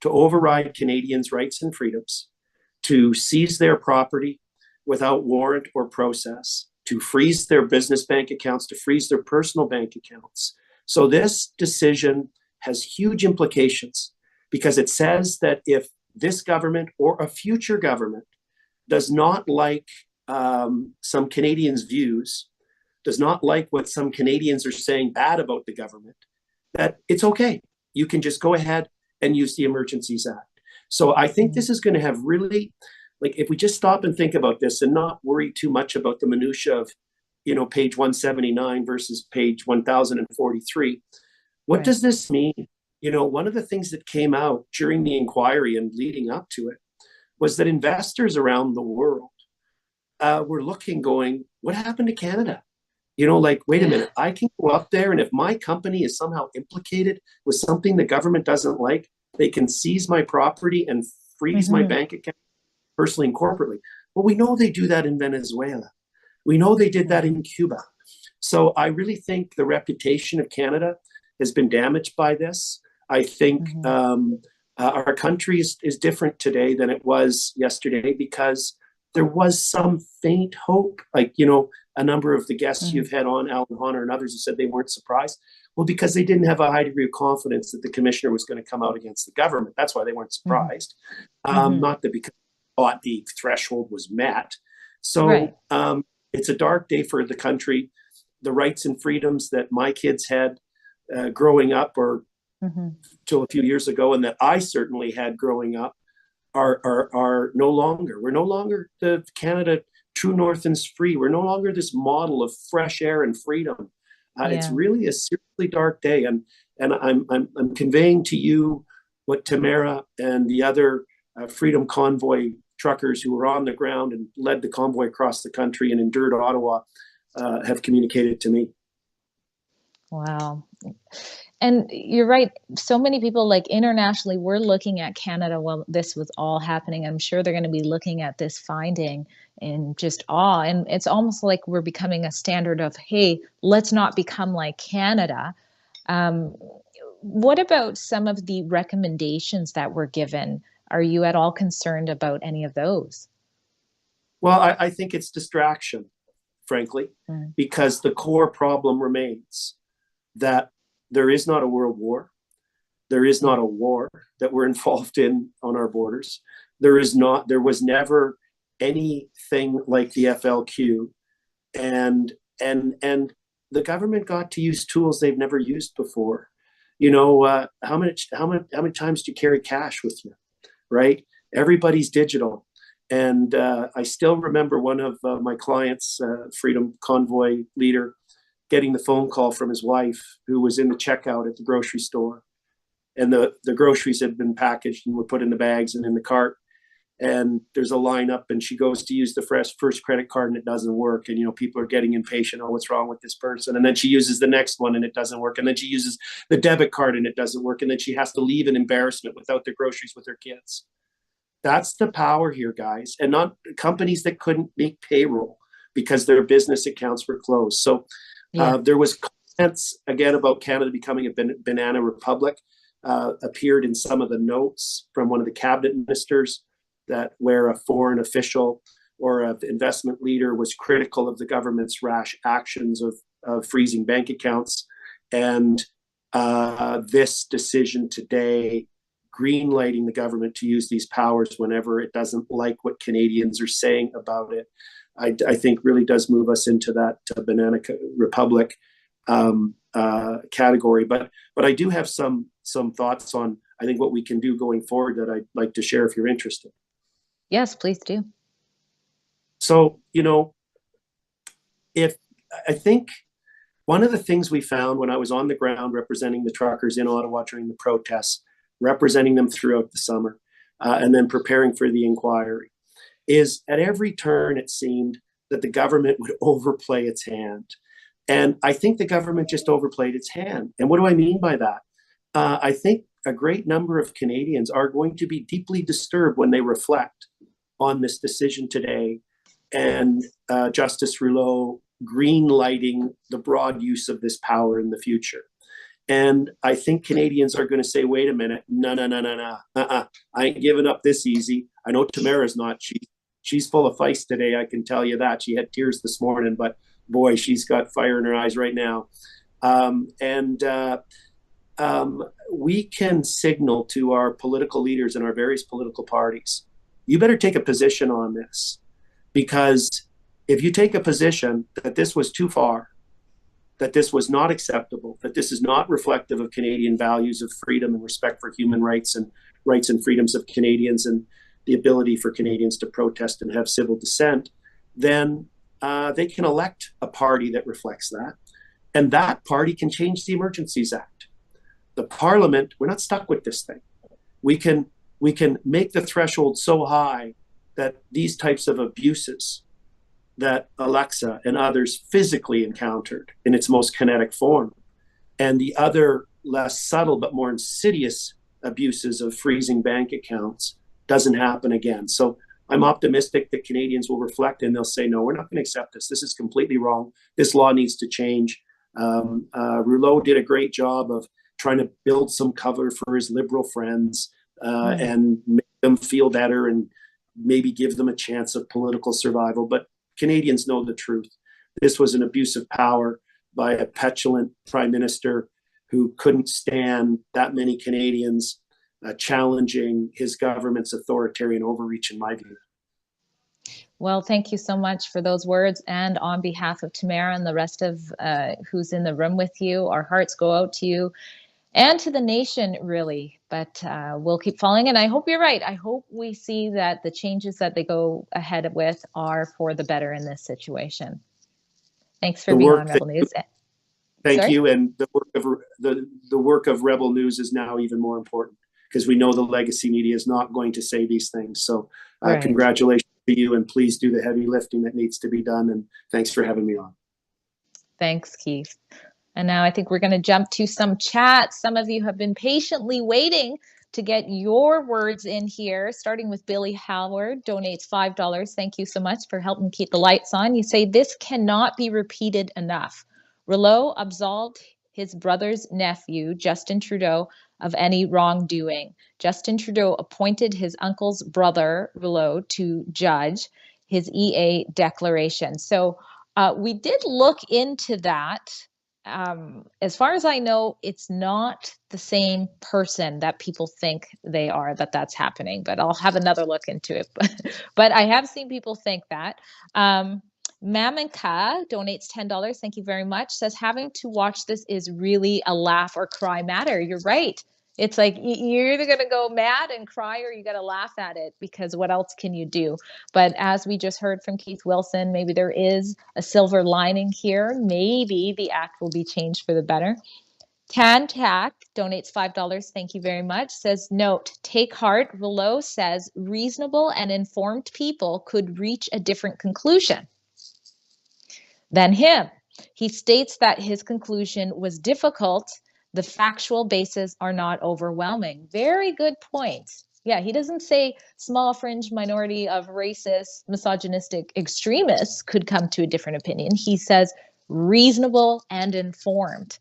to override Canadians' rights and freedoms, to seize their property without warrant or process, to freeze their business bank accounts, to freeze their personal bank accounts. So this decision has huge implications, because it says that if this government or a future government does not like some Canadians' views, does not like what some Canadians are saying bad about the government, that it's okay. You can just go ahead and use the Emergencies Act. So I think this is going to have really like if we just stop and think about this and not worry too much about the minutia of, page 179 versus page 1043, what does this mean? One of the things that came out during the inquiry and leading up to it was that investors around the world were looking, going, what happened to Canada? Wait a minute, I can go up there, and if my company is somehow implicated with something the government doesn't like, they can seize my property and freeze my bank account personally and corporately. Well, we know they do that in Venezuela. We know they did that in Cuba. So I really think the reputation of Canada has been damaged by this. I think our country is different today than it was yesterday, because there was some faint hope. A number of the guests you've had on, Alan Honor and others, who said they weren't surprised. Well, because they didn't have a high degree of confidence that the commissioner was going to come out against the government. That's why they weren't surprised. Not that because they thought the threshold was met. So it's a dark day for the country. The rights and freedoms that my kids had growing up, or till a few years ago, and that I certainly had growing up, are no longer. We're no longer the Canada true north and free. We're no longer this model of fresh air and freedom. It's really a seriously dark day, and I'm conveying to you what Tamara and the other Freedom Convoy truckers who were on the ground and led the convoy across the country and endured Ottawa have communicated to me. Wow. And you're right. So many people, like internationally, we're looking at Canada while this was all happening. I'm sure they're going to be looking at this finding in just awe. And it's almost like we're becoming a standard of, hey, let's not become like Canada. What about some of the recommendations that were given? Are you at all concerned about any of those? Well, I think it's distraction, frankly, because the core problem remains that there is not a world war. There is not a war that we're involved in on our borders. There was never anything like the FLQ, and the government got to use tools they've never used before. How many times do you carry cash with you, right? Everybody's digital. And I still remember one of my clients, Freedom Convoy leader, getting the phone call from his wife, who was in the checkout at the grocery store. And the groceries had been packaged and were put in the bags and in the cart. And there's a lineup, and she goes to use the first credit card and it doesn't work. And, people are getting impatient. Oh, what's wrong with this person? And then she uses the next one and it doesn't work. And then she uses the debit card and it doesn't work. And then she has to leave in embarrassment without the groceries with her kids. That's the power here, guys. And not companies that couldn't make payroll because their business accounts were closed. So there was comments again about Canada becoming a banana republic, appeared in some of the notes from one of the cabinet ministers, that where a foreign official or an investment leader was critical of the government's rash actions of freezing bank accounts. And this decision today, greenlighting the government to use these powers whenever it doesn't like what Canadians are saying about it, I think really does move us into that banana republic category. But I do have some thoughts on, I think, what we can do going forward that I'd like to share if you're interested. Yes, please do. So, I think one of the things we found when I was on the ground representing the truckers in Ottawa during the protests, representing them throughout the summer, and then preparing for the inquiry, is at every turn it seemed that the government would overplay its hand. And I think the government just overplayed its hand. And what do I mean by that? I think a great number of Canadians are going to be deeply disturbed when they reflect on this decision today, and Justice Rouleau green-lighting the broad use of this power in the future. And I think Canadians are going to say, wait a minute, no. I ain't giving up this easy. I know Tamara's not. She's full of feist today, I can tell you that. She had tears this morning, but boy, she's got fire in her eyes right now. We can signal to our political leaders in our various political parties, you better take a position on this, because if you take a position that this was too far, that this was not acceptable, that this is not reflective of Canadian values of freedom and respect for human rights and freedoms of Canadians, and the ability for Canadians to protest and have civil dissent, then they can elect a party that reflects that. And that party can change the Emergencies Act. The Parliament, we're not stuck with this thing. We can make the threshold so high that these types of abuses that Alexa and others physically encountered in its most kinetic form, and the other less subtle but more insidious abuses of freezing bank accounts doesn't happen again. So I'm optimistic that Canadians will reflect and they'll say, no, we're not going to accept this. This is completely wrong. This law needs to change. Rouleau did a great job of trying to build some cover for his Liberal friends and make them feel better and maybe give them a chance of political survival. But Canadians know the truth. This was an abuse of power by a petulant prime minister who couldn't stand that many Canadians challenging his government's authoritarian overreach, in my view. Well, thank you so much for those words. And on behalf of Tamara and the rest of who's in the room with you, our hearts go out to you and to the nation, really. But we'll keep following. And I hope you're right. I hope we see that the changes that they go ahead with are for the better in this situation. Thanks for being on Rebel News. Thank you. And the work of Rebel News is now even more important because we know the legacy media is not going to say these things. So congratulations to you, and please do the heavy lifting that needs to be done. And thanks for having me on. Thanks, Keith. And now I think we're going to jump to some chat. Some of you have been patiently waiting to get your words in here, starting with Billy Howard, donates $5. Thank you so much for helping keep the lights on. You say, this cannot be repeated enough. Rouleau absolved his brother's nephew, Justin Trudeau, of any wrongdoing. Justin Trudeau appointed his uncle's brother, Rouleau, to judge his EA declaration. So we did look into that. As far as I know, it's not the same person that people think they are, that's happening, but I'll have another look into it. But I have seen people think that. Mamanka donates $10. Thank you very much. Says, having to watch this is really a laugh or cry matter. You're right. It's like you're either going to go mad and cry or you got to laugh at it, because what else can you do? But as we just heard from Keith Wilson, maybe there is a silver lining here. Maybe the act will be changed for the better. Tan Tak donates $5. Thank you very much. Says, note, take heart. Rouleau says reasonable and informed people could reach a different conclusion than him. He states that his conclusion was difficult. The factual bases are not overwhelming. Very good point. Yeah, he doesn't say small fringe minority of racist, misogynistic extremists could come to a different opinion. He says reasonable and informed.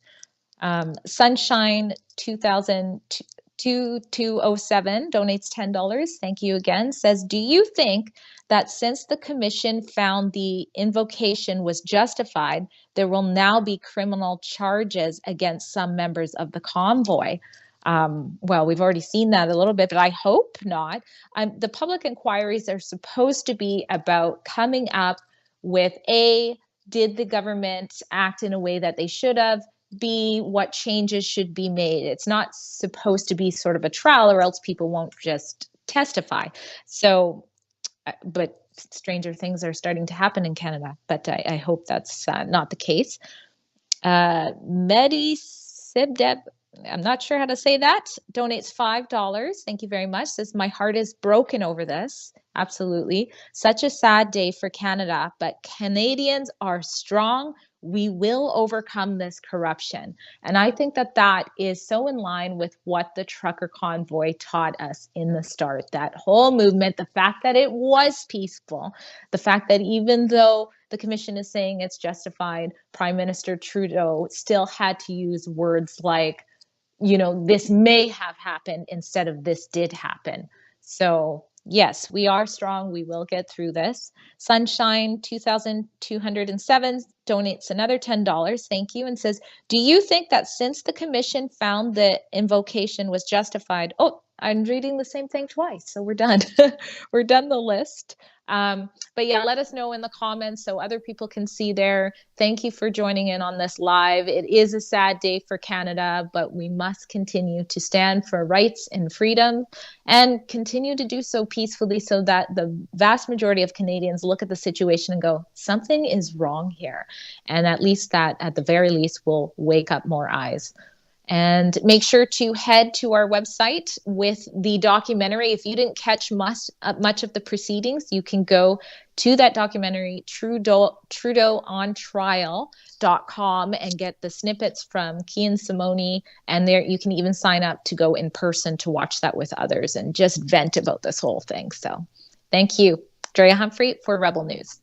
Sunshine 2207 donates $10. Thank you again. Says, do you think that since the commission found the invocation was justified, there will now be criminal charges against some members of the convoy? Well, we've already seen that a little bit, but I hope not. The public inquiries are supposed to be about coming up with A, did the government act in a way that they should have? B, what changes should be made? It's not supposed to be sort of a trial, or else people won't just testify. So, but stranger things are starting to happen in Canada, but I hope that's not the case. Medi Sibdeb, I'm not sure how to say that, donates $5. Thank you very much. Says, my heart is broken over this. Absolutely. Such a sad day for Canada, but Canadians are strong. We will overcome this corruption. And I think that that is so in line with what the trucker convoy taught us in the start. That whole movement, the fact that it was peaceful, the fact that even though the commission is saying it's justified, Prime Minister Trudeau still had to use words like, you know, this may have happened instead of this did happen. So yes, we are strong. We will get through this. Sunshine 2207 donates another $10. Thank you. And says, do you think that since the commission found the invocation was justified, I'm reading the same thing twice, so we're done. We're done the list. But yeah, let us know in the comments so other people can see there. Thank you for joining in on this live. It is a sad day for Canada, but we must continue to stand for rights and freedom and continue to do so peacefully so that the vast majority of Canadians look at the situation and go, something is wrong here. And at least that, at the very least, will wake up more eyes. And make sure to head to our website with the documentary. If you didn't catch much of the proceedings, you can go to that documentary, TrudeauOnTrial.com, and get the snippets from Kian Simone. And there you can even sign up to go in person to watch that with others and just vent about this whole thing. So thank you. Drea Humphrey for Rebel News.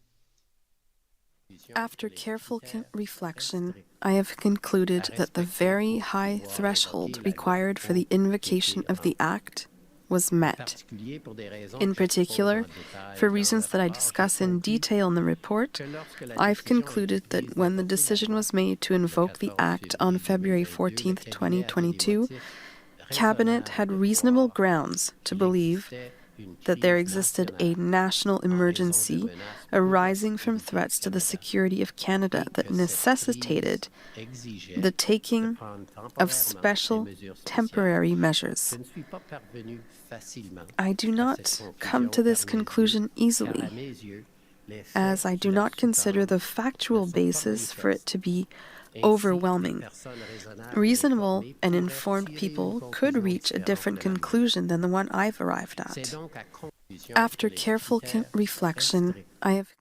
After careful reflection, I have concluded that the very high threshold required for the invocation of the Act was met. In particular, for reasons that I discuss in detail in the report, I've concluded that when the decision was made to invoke the Act on February 14, 2022, Cabinet had reasonable grounds to believe that there existed a national emergency arising from threats to the security of Canada that necessitated the taking of special temporary measures. I do not come to this conclusion easily, as I do not consider the factual basis for it to be overwhelming. Reasonable and informed people could reach a different conclusion than the one I've arrived at. After careful reflection, I have